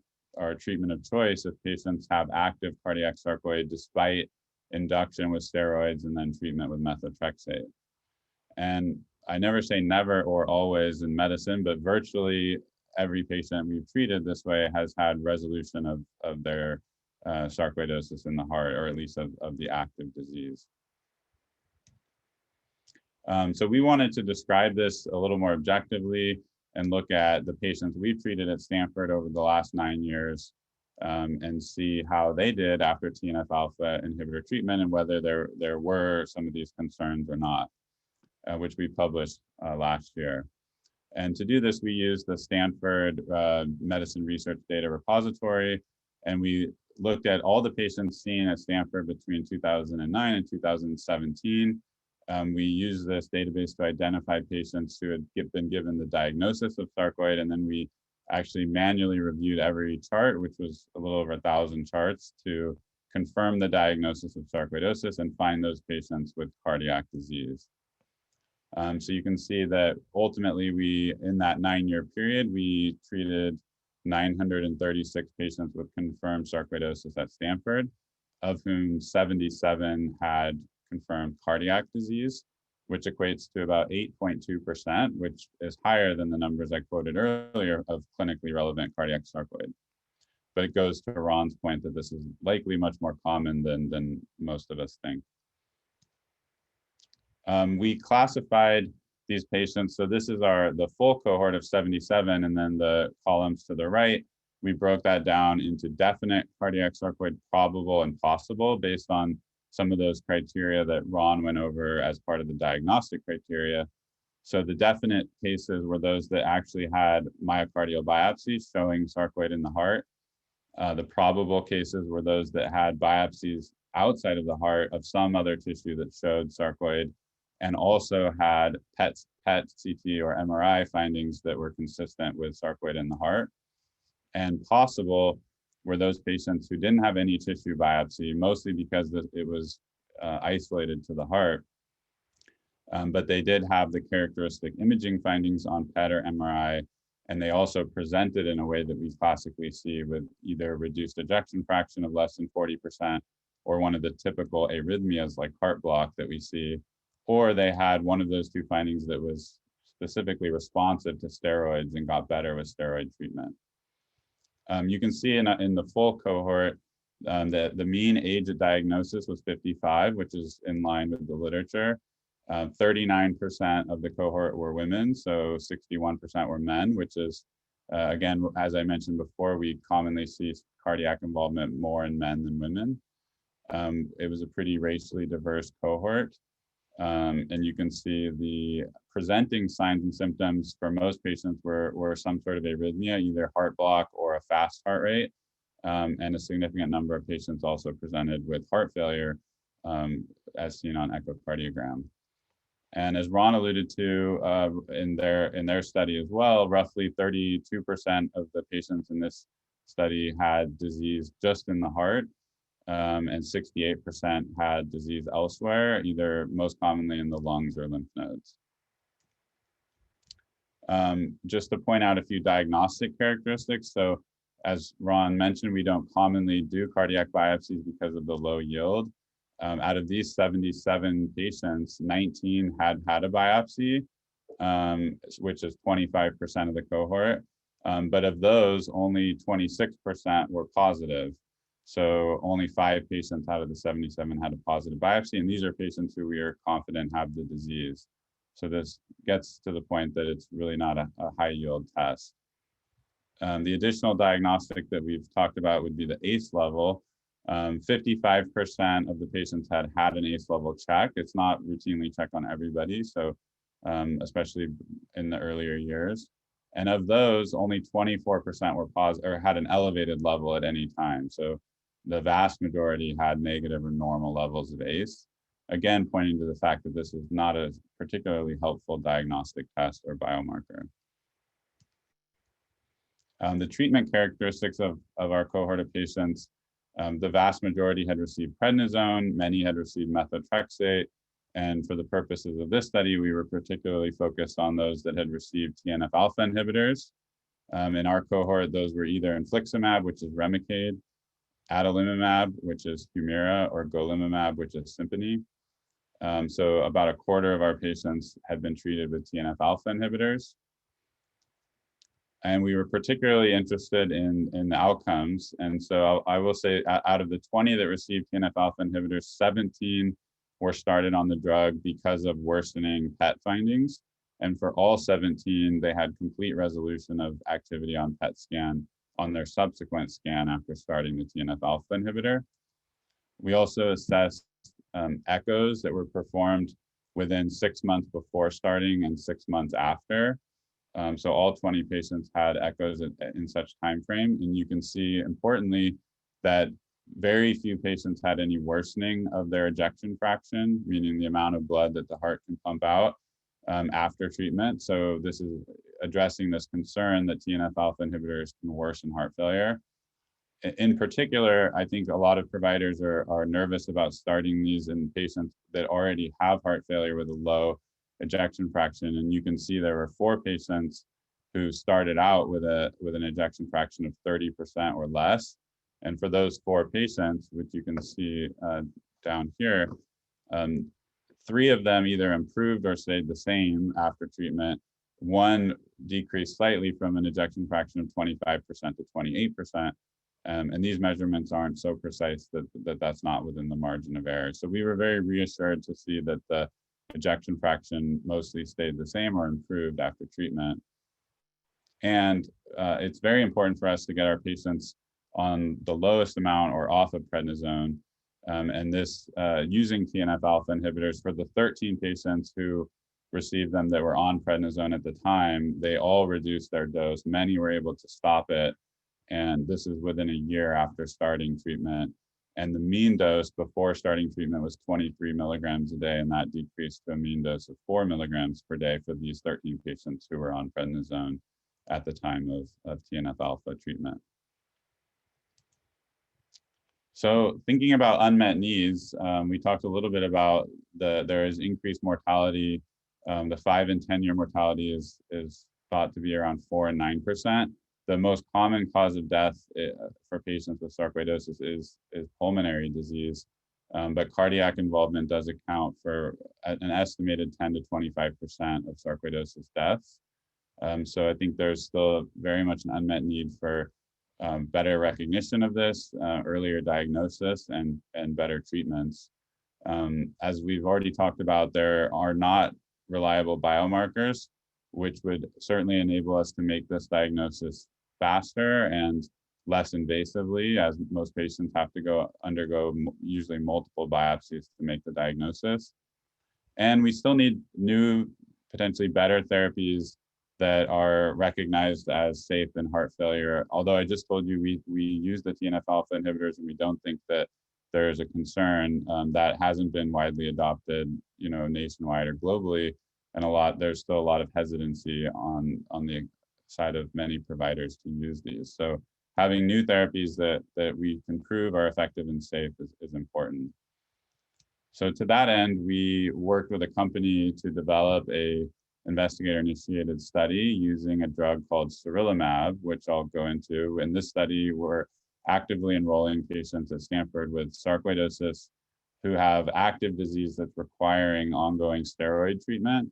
treatment of choice if patients have active cardiac sarcoid despite induction with steroids and then treatment with methotrexate. And I never say never or always in medicine, but virtually every patient we've treated this way has had resolution of their sarcoidosis in the heart, or at least of the active disease. So we wanted to describe this a little more objectively and look at the patients we've treated at Stanford over the last 9 years and see how they did after TNF-alpha inhibitor treatment and whether there were some of these concerns or not, which we published last year. And to do this, we used the Stanford Medicine Research Data Repository, and we looked at all the patients seen at Stanford between 2009 and 2017. We used this database to identify patients who had been given the diagnosis of sarcoid, and then we actually manually reviewed every chart, which was a little over 1,000 charts, to confirm the diagnosis of sarcoidosis and find those patients with cardiac disease. So you can see that ultimately in that 9-year period, we treated 936 patients with confirmed sarcoidosis at Stanford, of whom 77 had confirmed cardiac disease, which equates to about 8.2%, which is higher than the numbers I quoted earlier of clinically relevant cardiac sarcoid. But it goes to Ron's point that this is likely much more common than most of us think. We classified these patients. So this is the full cohort of 77, and then the columns to the right, we broke that down into definite cardiac sarcoid, probable, and possible based on some of those criteria that Ron went over as part of the diagnostic criteria. So the definite cases were those that actually had myocardial biopsies showing sarcoid in the heart. The probable cases were those that had biopsies outside of the heart of some other tissue that showed sarcoid, and also had PET, CT, or MRI findings that were consistent with sarcoid in the heart. And possible were those patients who didn't have any tissue biopsy, mostly because it was isolated to the heart. But they did have the characteristic imaging findings on PET or MRI, and they also presented in a way that we classically see with either reduced ejection fraction of less than 40%, or one of the typical arrhythmias like heart block that we see, or they had one of those two findings that was specifically responsive to steroids and got better with steroid treatment. You can see in the full cohort that the mean age at diagnosis was 55, which is in line with the literature. 39% of the cohort were women, so 61% were men, which is, again, as I mentioned before, we commonly see cardiac involvement more in men than women. It was a pretty racially diverse cohort. And you can see the presenting signs and symptoms for most patients were some sort of arrhythmia, either heart block or a fast heart rate. And a significant number of patients also presented with heart failure, as seen on echocardiogram. And as Ron alluded to in their study as well, roughly 32% of the patients in this study had disease just in the heart. And 68% had disease elsewhere, either most commonly in the lungs or lymph nodes. Just to point out a few diagnostic characteristics. So as Ron mentioned, we don't commonly do cardiac biopsies because of the low yield. Out of these 77 patients, 19 had a biopsy, which is 25% of the cohort. But of those, only 26% were positive. So only 5 patients out of the 77 had a positive biopsy, and these are patients who we are confident have the disease. So this gets to the point that it's really not a high yield test. The additional diagnostic that we've talked about would be the ACE level. 55% of the patients had an ACE level check. It's not routinely checked on everybody, so especially in the earlier years. And of those, only 24% were positive or had an elevated level at any time. So the vast majority had negative or normal levels of ACE. Again, pointing to the fact that this is not a particularly helpful diagnostic test or biomarker. The treatment characteristics of our cohort of patients, the vast majority had received prednisone, many had received methotrexate, and for the purposes of this study, we were particularly focused on those that had received TNF-alpha inhibitors. In our cohort, those were either infliximab, which is Remicade, adalimumab, which is Humira, or golimumab, which is Simponi. So about a quarter of our patients had been treated with TNF-alpha inhibitors. And we were particularly interested in the outcomes. And so I will say out of the 20 that received TNF-alpha inhibitors, 17 were started on the drug because of worsening PET findings. And for all 17, they had complete resolution of activity on PET scan on their subsequent scan after starting the TNF-alpha inhibitor. We also assessed echoes that were performed within 6 months before starting and 6 months after. So all 20 patients had echoes in such time frame. And you can see, importantly, that very few patients had any worsening of their ejection fraction, meaning the amount of blood that the heart can pump out after treatment. So this is addressing this concern that TNF-alpha inhibitors can worsen heart failure. In particular, I think a lot of providers are nervous about starting these in patients that already have heart failure with a low ejection fraction. And you can see there were 4 patients who started out with an ejection fraction of 30% or less. And for those 4 patients, which you can see down here, 3 of them either improved or stayed the same after treatment. 1 decreased slightly from an ejection fraction of 25% to 28%. And these measurements aren't so precise that that's not within the margin of error. So we were very reassured to see that the ejection fraction mostly stayed the same or improved after treatment. And it's very important for us to get our patients on the lowest amount or off of prednisone. And this using TNF-alpha inhibitors for the 13 patients who received them that were on prednisone at the time, they all reduced their dose. Many were able to stop it. And this is within a year after starting treatment. And the mean dose before starting treatment was 23 milligrams a day, and that decreased to a mean dose of 4 milligrams per day for these 13 patients who were on prednisone at the time of TNF-alpha treatment. So thinking about unmet needs, we talked a little bit about there is increased mortality. The 5 and 10-year mortality is thought to be around 4 and 9%. The most common cause of death for patients with sarcoidosis is pulmonary disease, but cardiac involvement does account for an estimated 10 to 25% of sarcoidosis deaths. So I think there's still very much an unmet need for better recognition of this, earlier diagnosis, and better treatments. As we've already talked about, there are not reliable biomarkers, which would certainly enable us to make this diagnosis faster and less invasively, as most patients have to undergo usually multiple biopsies to make the diagnosis. And we still need new, potentially better therapies that are recognized as safe in heart failure. Although I just told you we use the TNF-alpha inhibitors and we don't think that there is a concern, that hasn't been widely adopted, nationwide or globally, and there's still a lot of hesitancy on the side of many providers to use these. So having new therapies that we can prove are effective and safe is important. So to that end, we worked with a company to develop a investigator-initiated study using a drug called sarilumab, which I'll go into. In this study, we're actively enrolling patients at Stanford with sarcoidosis who have active disease that's requiring ongoing steroid treatment.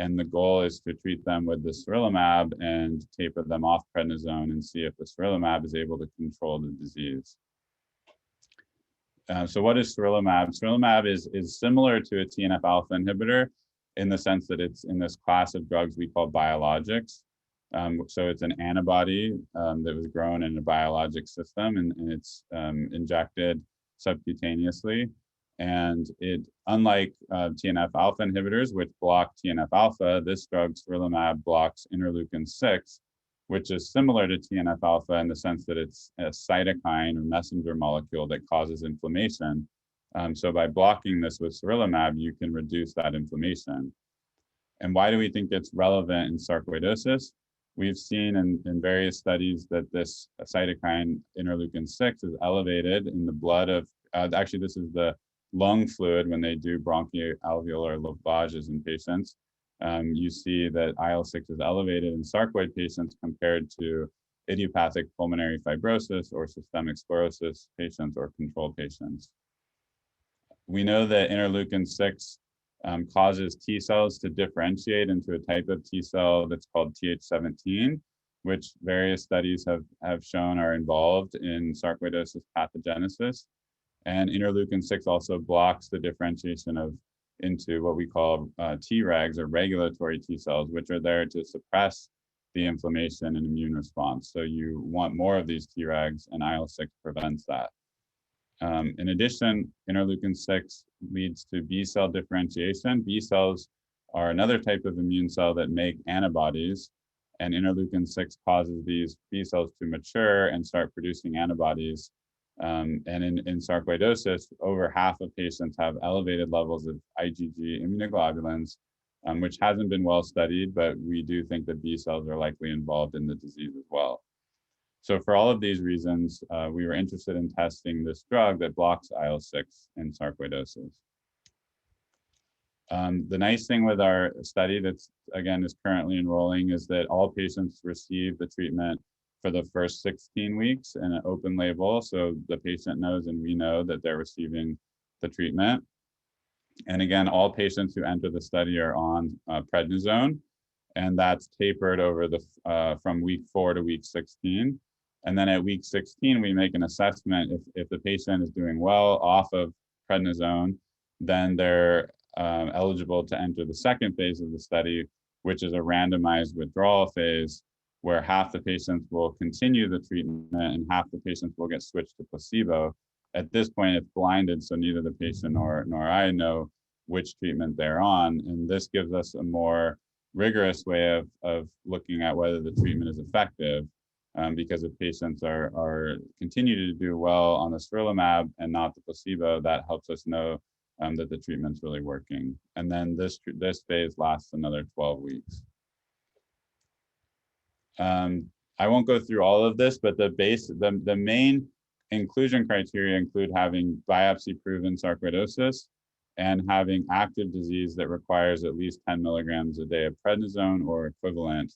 And the goal is to treat them with the sirolimus and taper them off prednisone and see if the sirolimus is able to control the disease. So what is sirolimus? Sirolimus is similar to a TNF-alpha inhibitor in the sense that it's in this class of drugs we call biologics. So it's an antibody that was grown in a biologic system, and it's injected subcutaneously. And it, unlike TNF-alpha inhibitors, which block TNF-alpha, this drug, sirolimus, blocks interleukin-6, which is similar to TNF-alpha in the sense that it's a cytokine or messenger molecule that causes inflammation. So by blocking this with sirolimus, you can reduce that inflammation. And why do we think it's relevant in sarcoidosis? We've seen in various studies that this cytokine interleukin-6 is elevated in the blood of, actually this is the lung fluid when they do bronchoalveolar lavages in patients. You see that IL-6 is elevated in sarcoid patients compared to idiopathic pulmonary fibrosis or systemic sclerosis patients or control patients. We know that interleukin-6 causes T cells to differentiate into a type of T cell that's called Th17, which various studies have shown are involved in sarcoidosis pathogenesis. And interleukin-6 also blocks the differentiation into what we call Tregs, or regulatory T cells, which are there to suppress the inflammation and immune response. So you want more of these Tregs, and IL-6 prevents that. In addition, interleukin-6 leads to B cell differentiation. B cells are another type of immune cell that make antibodies, and interleukin-6 causes these B cells to mature and start producing antibodies. And in sarcoidosis, over half of patients have elevated levels of IgG immunoglobulins, which hasn't been well studied, but we do think that B cells are likely involved in the disease as well. So for all of these reasons, we were interested in testing this drug that blocks IL-6 in sarcoidosis. The nice thing with our study that's, again, is currently enrolling is that all patients receive the treatment for the first 16 weeks in an open label. So the patient knows and we know that they're receiving the treatment. And again, all patients who enter the study are on prednisone, and that's tapered over from week 4 to week 16. And then at week 16, we make an assessment. If the patient is doing well off of prednisone, then they're eligible to enter the second phase of the study, which is a randomized withdrawal phase, where half the patients will continue the treatment and half the patients will get switched to placebo. At this point, it's blinded, so neither the patient nor I know which treatment they're on. And this gives us a more rigorous way of looking at whether the treatment is effective, because if patients are continue to do well on the sirolimus and not the placebo, that helps us know that the treatment's really working. And then this phase lasts another 12 weeks. I won't go through all of this, but the main inclusion criteria include having biopsy-proven sarcoidosis and having active disease that requires at least 10 milligrams a day of prednisone or equivalent.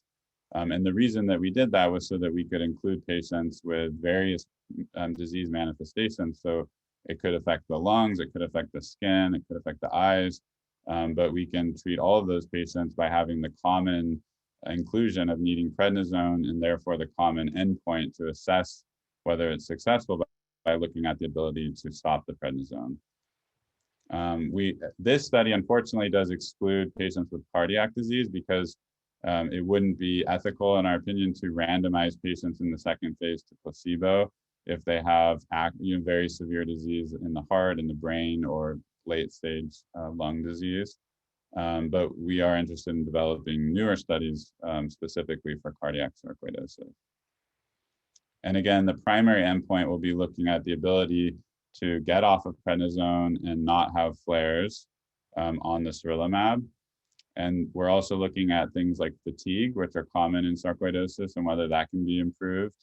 And the reason that we did that was so that we could include patients with various disease manifestations. So it could affect the lungs, it could affect the skin, it could affect the eyes, but we can treat all of those patients by having the common inclusion of needing prednisone, and therefore the common endpoint to assess whether it's successful by looking at the ability to stop the prednisone. This study unfortunately does exclude patients with cardiac disease because it wouldn't be ethical, in our opinion, to randomize patients in the second phase to placebo if they have very severe disease in the heart, in the brain, or late stage lung disease. But we are interested in developing newer studies specifically for cardiac sarcoidosis. And again, the primary endpoint will be looking at the ability to get off of prednisone and not have flares on the sirolimus. And we're also looking at things like fatigue, which are common in sarcoidosis, and whether that can be improved,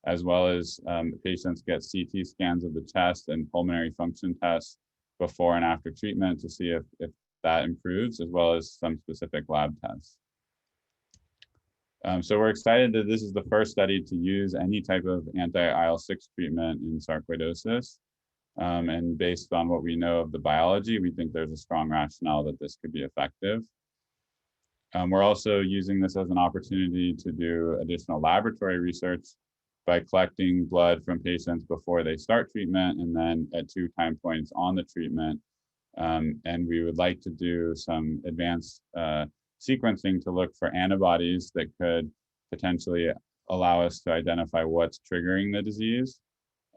as well as patients get CT scans of the chest and pulmonary function tests before and after treatment to see if that improves, as well as some specific lab tests. So we're excited that this is the first study to use any type of anti-IL-6 treatment in sarcoidosis. And based on what we know of the biology, we think there's a strong rationale that this could be effective. We're also using this as an opportunity to do additional laboratory research by collecting blood from patients before they start treatment and then at 2 time points on the treatment. And we would like to do some advanced sequencing to look for antibodies that could potentially allow us to identify what's triggering the disease,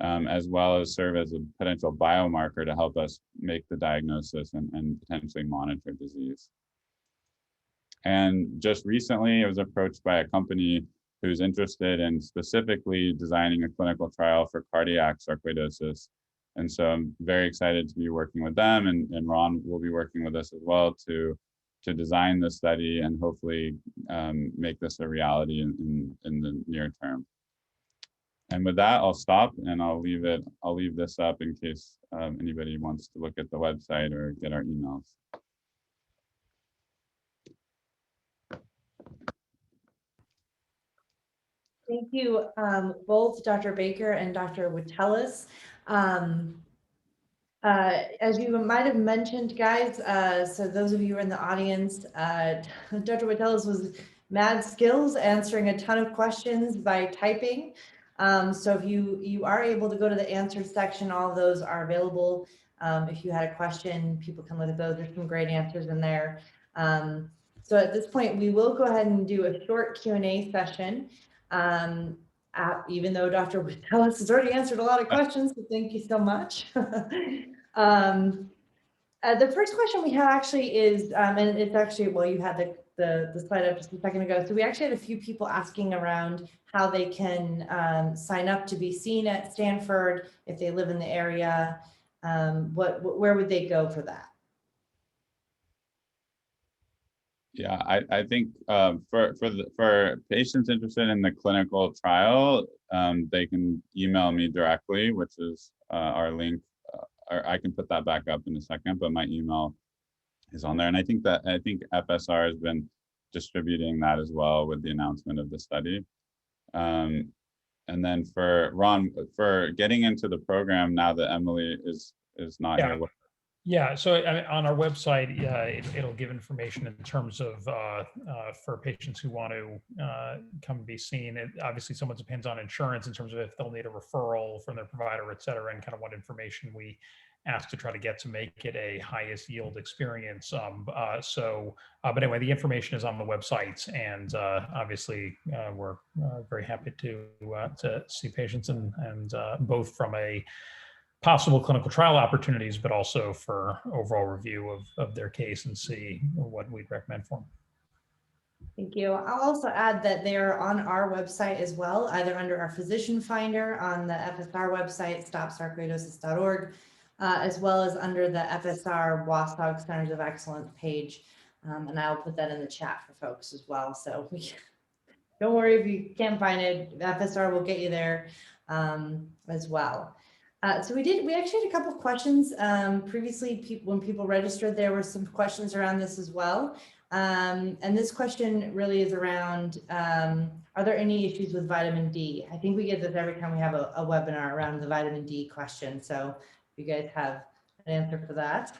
as well as serve as a potential biomarker to help us make the diagnosis and potentially monitor disease. And just recently, I was approached by a company who's interested in specifically designing a clinical trial for cardiac sarcoidosis. And so I'm very excited to be working with them, and Ron will be working with us as well to design the study and hopefully make this a reality in the near term. And with that, I'll stop and I'll leave this up in case anybody wants to look at the website or get our emails. Thank you, both Dr. Baker and Dr. Witteles. As you might have mentioned, guys, so those of you in the audience, Dr. Witteles was mad skills answering a ton of questions by typing. So if you are able to go to the answer section, all of those are available. If you had a question, people can look at those. There's some great answers in there. So at this point, we will go ahead and do a short Q&A session. Even though Dr. Witteles has already answered a lot of questions, so thank you so much. The first question we have actually is, and it's actually, well, you had the slide up just a second ago. So we actually had a few people asking around how they can sign up to be seen at Stanford if they live in the area. Where would they go for that? Yeah, I think for patients interested in the clinical trial, they can email me directly, which is our link. Or I can put that back up in a second, but my email is on there. And I think FSR has been distributing that as well with the announcement of the study. And then for Ron, for getting into the program now that Emily is not here. Yeah, so on our website, it'll give information in terms of for patients who want to come and be seen. Obviously, somewhat depends on insurance in terms of if they'll need a referral from their provider, et cetera, and kind of what information we ask to try to get to make it a highest yield experience. But anyway, the information is on the website, and obviously we're very happy to see patients and both from a possible clinical trial opportunities, but also for overall review of their case and see what we'd recommend for them. Thank you. I'll also add that they're on our website as well, either under our physician finder on the FSR website, stopsarcoidosis.org, as well as under the FSR WASOG Centers of Excellence page. And I'll put that in the chat for folks as well. So don't worry if you can't find it, FSR will get you there as well. So we actually had a couple of questions previously. When people registered, there were some questions around this as well. And this question really is around, are there any issues with vitamin D? I think we get this every time we have a webinar around the vitamin D question. So if you guys have an answer for that.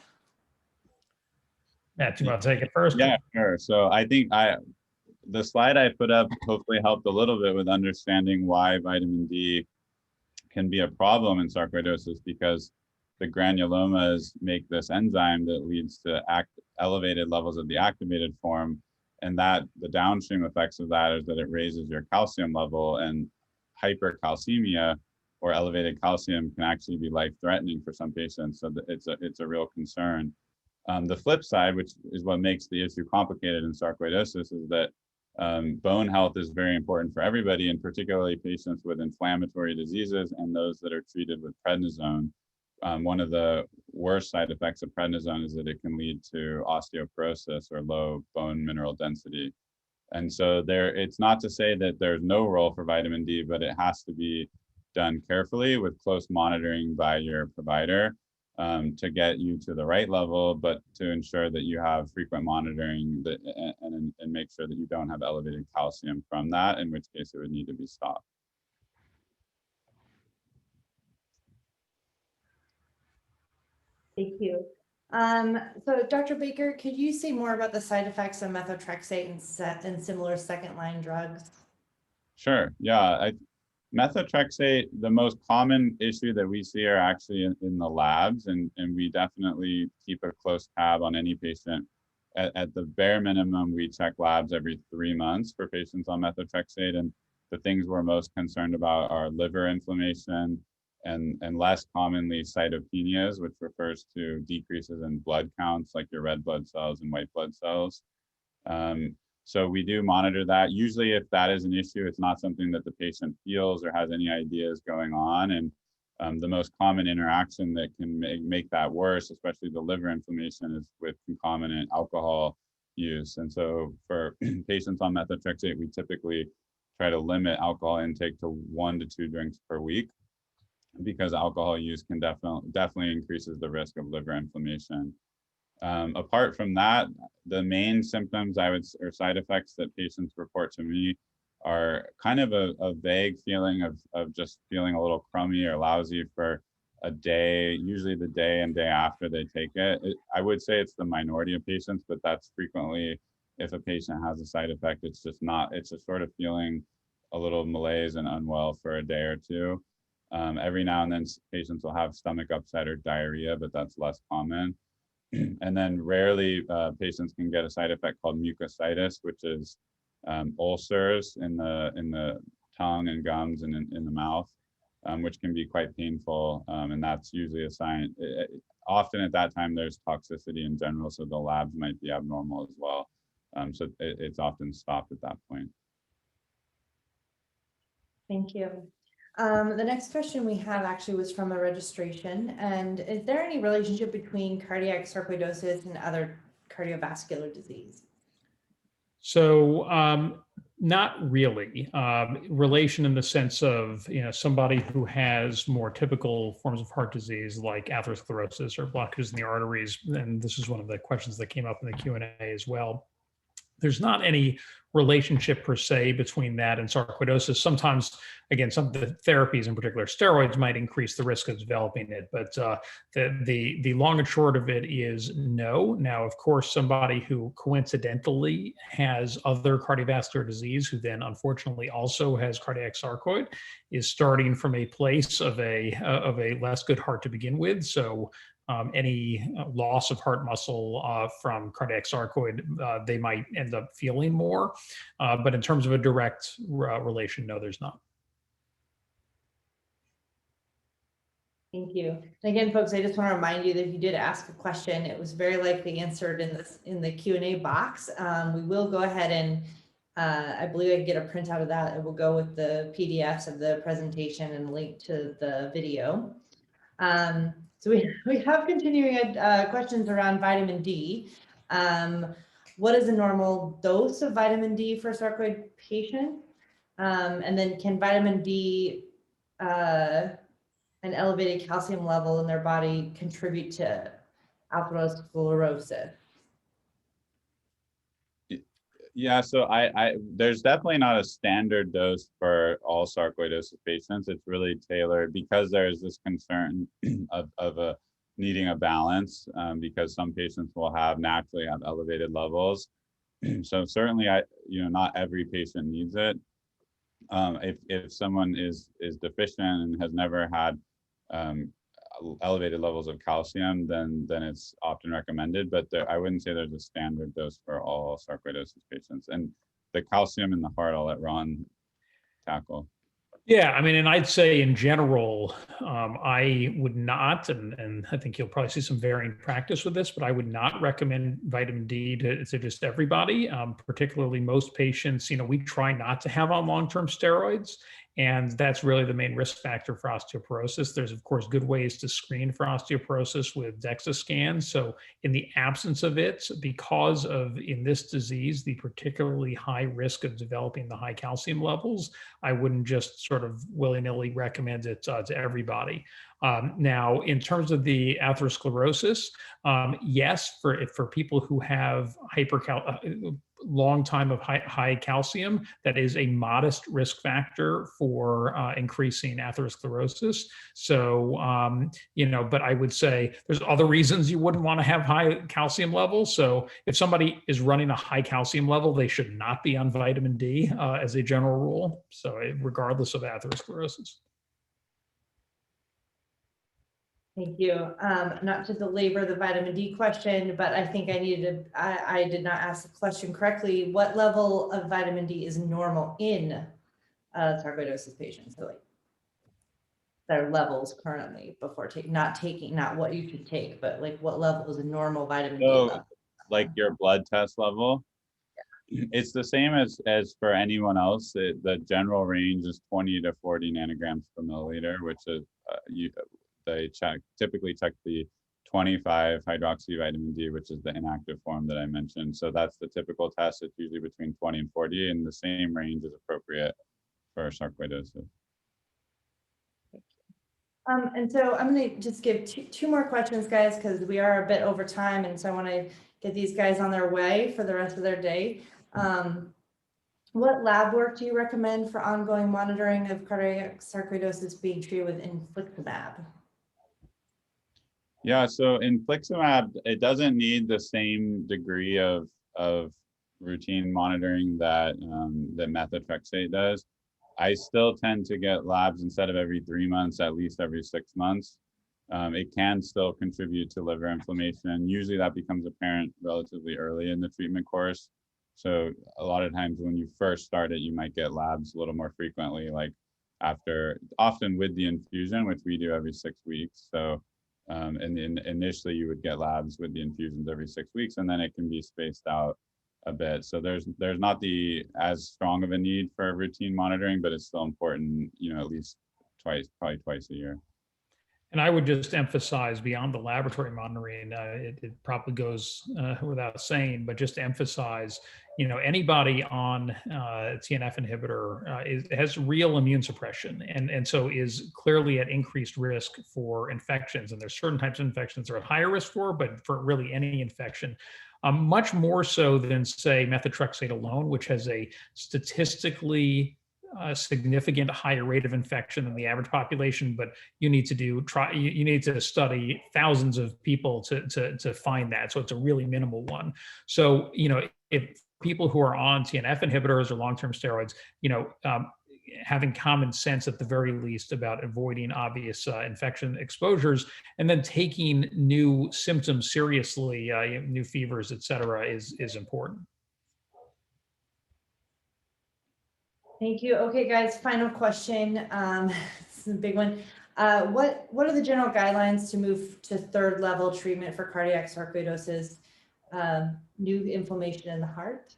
Matt, you want to take it first? Yeah, sure. So I think the slide I put up hopefully helped a little bit with understanding why vitamin D can be a problem in sarcoidosis, because the granulomas make this enzyme that leads to elevated levels of the activated form, and that the downstream effects of that is that it raises your calcium level, and hypercalcemia or elevated calcium can actually be life-threatening for some patients. So it's a real concern. The flip side, which is what makes the issue complicated in sarcoidosis, is that bone health is very important for everybody, and particularly patients with inflammatory diseases and those that are treated with prednisone. One of the worst side effects of prednisone is that it can lead to osteoporosis or low bone mineral density. And so it's not to say that there's no role for vitamin D, but it has to be done carefully with close monitoring by your provider to get you to the right level, but to ensure that you have frequent monitoring and make sure that you don't have elevated calcium from that, in which case it would need to be stopped. Thank you. So Dr. Baker, could you say more about the side effects of methotrexate and similar second-line drugs? Sure. Yeah. Methotrexate, the most common issue that we see are actually in the labs, and we definitely keep a close tab on any patient. At the bare minimum, we check labs every 3 months for patients on methotrexate, and the things we're most concerned about are liver inflammation and less commonly cytopenias, which refers to decreases in blood counts like your red blood cells and white blood cells. So we do monitor that. Usually if that is an issue, it's not something that the patient feels or has any ideas going on. And the most common interaction that can make that worse, especially the liver inflammation, is with concomitant alcohol use. And so for patients on methotrexate, we typically try to limit alcohol intake to 1 to 2 drinks per week, because alcohol use can definitely increases the risk of liver inflammation. Apart from that, the main symptoms or side effects that patients report to me are kind of a vague feeling of just feeling a little crummy or lousy for a day, usually the day and day after they take it. I would say it's the minority of patients, but that's frequently, if a patient has a side effect, it's just sort of feeling a little malaise and unwell for a day or two. Every now and then patients will have stomach upset or diarrhea, but that's less common. And then rarely patients can get a side effect called mucositis, which is ulcers in the tongue and gums and in the mouth, which can be quite painful. And that's usually a sign. Often at that time, there's toxicity in general, so the labs might be abnormal as well. So it's often stopped at that point. Thank you. The next question we have actually was from a registration. And is there any relationship between cardiac sarcoidosis and other cardiovascular disease? So not really. Relation in the sense of, somebody who has more typical forms of heart disease like atherosclerosis or blockages in the arteries, and this is one of the questions that came up in the Q&A as well. There's not any relationship per se between that and sarcoidosis. Sometimes, again, some of the therapies, in particular steroids, might increase the risk of developing it. But the long and short of it is no. Now, of course, somebody who coincidentally has other cardiovascular disease, who then unfortunately also has cardiac sarcoid, is starting from a place of a less good heart to begin with. So any loss of heart muscle from cardiac sarcoid, they might end up feeling more. But in terms of a direct relation, no, there's not. Thank you. And again, folks, I just want to remind you that if you did ask a question, it was very likely answered in the Q&A box. We will go ahead and I believe I can get a printout of that. It will go with the PDFs of the presentation and link to the video. So we have continuing questions around vitamin D. What is a normal dose of vitamin D for a sarcoid patient? And then can vitamin D, an elevated calcium level in their body, contribute to atherosclerosis? Yeah, so there's definitely not a standard dose for all sarcoidosis patients. It's really tailored because there's this concern of needing a balance, because some patients will naturally have elevated levels. So certainly, not every patient needs it. If someone is deficient and has never had elevated levels of calcium, then it's often recommended, but I wouldn't say there's a standard dose for all sarcoidosis patients. And the calcium in the heart, I'll let Ron tackle. Yeah, I mean, and I'd say in general, I would not, and I think you'll probably see some varying practice with this, but I would not recommend vitamin D to just everybody, particularly most patients. We try not to have on long-term steroids, and that's really the main risk factor for osteoporosis. There's, of course, good ways to screen for osteoporosis with DEXA scans. So in the absence of it, because of, in this disease, the particularly high risk of developing the high calcium levels, I wouldn't just sort of willy-nilly recommend it to everybody. Now, in terms of the atherosclerosis, yes, for people who have long time of high calcium, that is a modest risk factor for increasing atherosclerosis. So, but I would say there's other reasons you wouldn't want to have high calcium levels. So if somebody is running a high calcium level, they should not be on vitamin D as a general rule. So regardless of atherosclerosis. Thank you. Not to belabor the vitamin D question, but I think I did not ask the question correctly. What level of vitamin D is normal in sarcoidosis patients? So like their levels currently before not what you should take, but like what level is a normal vitamin D level? Like your blood test level? Yeah. It's the same as for anyone else. The general range is 20 to 40 nanograms per milliliter, which is they typically check the 25 hydroxy vitamin D, which is the inactive form that I mentioned. So that's the typical test. It's usually between 20 and 40, and the same range is appropriate for sarcoidosis. And so I'm going to just give two more questions, guys, because we are a bit over time, and so I want to get these guys on their way for the rest of their day. What lab work do you recommend for ongoing monitoring of cardiac sarcoidosis being treated with infliximab? Yeah, so infliximab, it doesn't need the same degree of routine monitoring that that methotrexate does. I still tend to get labs instead of every 3 months, at least every 6 months. It can still contribute to liver inflammation. Usually that becomes apparent relatively early in the treatment course. So a lot of times when you first start it, you might get labs a little more frequently, like often with the infusion, which we do every 6 weeks. So and initially you would get labs with the infusions every 6 weeks, and then it can be spaced out a bit. So there's not as strong of a need for routine monitoring, but it's still important, at least probably twice a year. And I would just emphasize beyond the laboratory monitoring, it probably goes without saying, but just emphasize, anybody on TNF inhibitor has real immune suppression, and so is clearly at increased risk for infections. And there's certain types of infections they're at higher risk for, but for really any infection, much more so than say methotrexate alone, which has a statistically significant higher rate of infection than the average population, but you need to study thousands of people to find that. So it's a really minimal one. So, if people who are on TNF inhibitors or long-term steroids, having common sense at the very least about avoiding obvious infection exposures, and then taking new symptoms seriously, new fevers, et cetera, is important. Thank you. Okay, guys, final question. This is a big one. What are the general guidelines to move to third level treatment for cardiac sarcoidosis? New inflammation in the heart?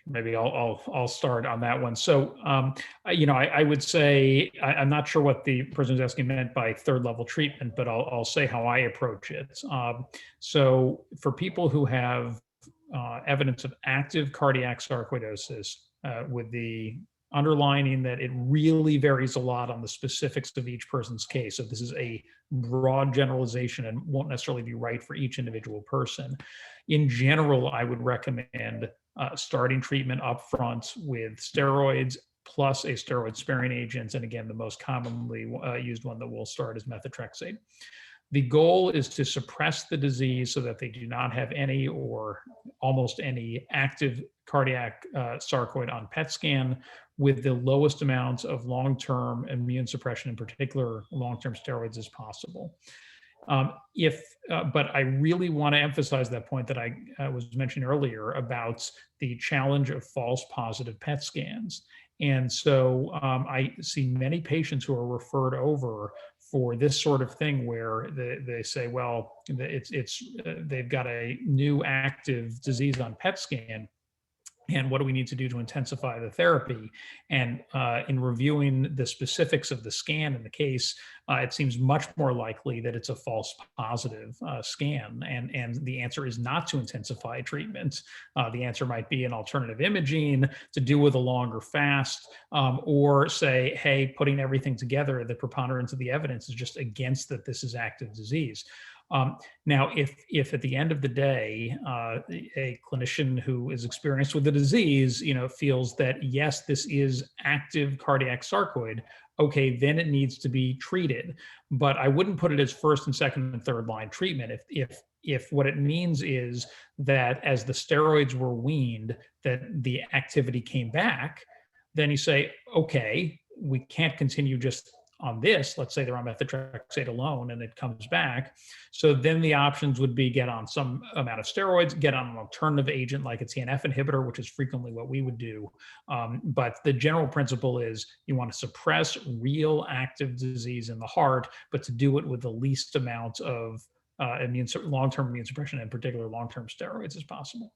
Maybe I'll start on that one. So, I would say, I'm not sure what the person who's asking meant by third level treatment, but I'll say how I approach it. So for people who have evidence of active cardiac sarcoidosis, with the underlining that it really varies a lot on the specifics of each person's case. So this is a broad generalization and won't necessarily be right for each individual person. In general, I would recommend starting treatment up front with steroids plus a steroid sparing agent. And again, the most commonly used one that we'll start is methotrexate. The goal is to suppress the disease so that they do not have any or almost any active cardiac sarcoid on PET scan, with the lowest amounts of long-term immune suppression, in particular long-term steroids, as possible. But I really want to emphasize that point that I was mentioning earlier about the challenge of false positive PET scans. And so I see many patients who are referred over for this sort of thing where they say, well, they've got a new active disease on PET scan, and what do we need to do to intensify the therapy? And in reviewing the specifics of the scan in the case, it seems much more likely that it's a false positive scan. And the answer is not to intensify treatment. The answer might be an alternative imaging to do with a longer fast, or say, hey, putting everything together, the preponderance of the evidence is just against that this is active disease. Now, if at the end of the day, a clinician who is experienced with the disease, feels that yes, this is active cardiac sarcoid, okay, then it needs to be treated. But I wouldn't put it as first and second and third line treatment. If what it means is that as the steroids were weaned, that the activity came back, then you say, okay, we can't continue just on this. Let's say they're on methotrexate alone and it comes back. So then the options would be get on some amount of steroids, get on an alternative agent like a TNF inhibitor, which is frequently what we would do. But the general principle is you want to suppress real active disease in the heart, but to do it with the least amount of long-term immune suppression, in particular long-term steroids, as possible.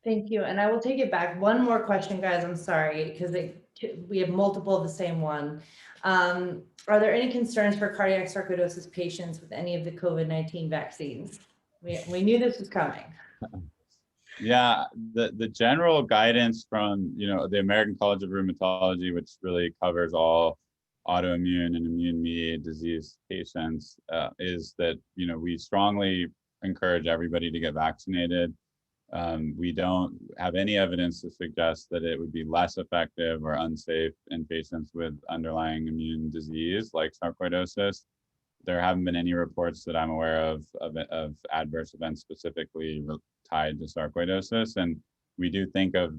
Thank you. And I will take it back. One more question, guys. I'm sorry, because we have multiple of the same one. Are there any concerns for cardiac sarcoidosis patients with any of the COVID-19 vaccines? We knew this was coming. Yeah, the general guidance from the American College of Rheumatology, which really covers all autoimmune and immune-mediated disease patients, is that we strongly encourage everybody to get vaccinated. We don't have any evidence to suggest that it would be less effective or unsafe in patients with underlying immune disease like sarcoidosis. There haven't been any reports that I'm aware of adverse events specifically tied to sarcoidosis. And we do think of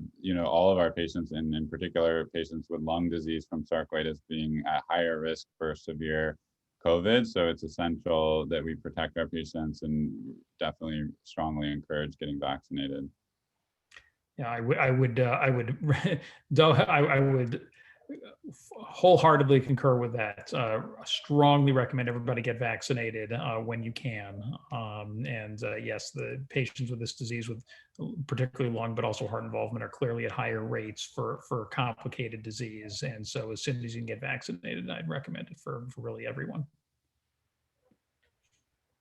all of our patients, and in particular patients with lung disease from sarcoid, as being at higher risk for severe COVID. So it's essential that we protect our patients and definitely strongly encourage getting vaccinated. Yeah, I would wholeheartedly concur with that. Strongly recommend everybody get vaccinated when you can. Yes, the patients with this disease, with particularly lung, but also heart involvement, are clearly at higher rates for complicated disease. And so as soon as you can get vaccinated, I'd recommend it for really everyone.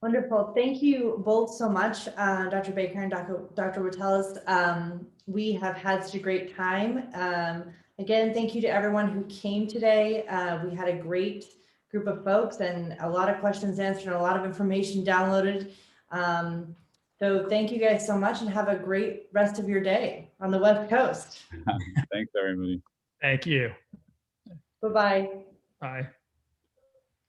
Wonderful. Thank you both so much, Dr. Baker and Dr. Witteles. We have had such a great time. Again, thank you to everyone who came today. We had a great group of folks and a lot of questions answered and a lot of information downloaded. So thank you guys so much and have a great rest of your day on the West Coast. Thanks, everybody. Thank you. Bye-bye. Bye.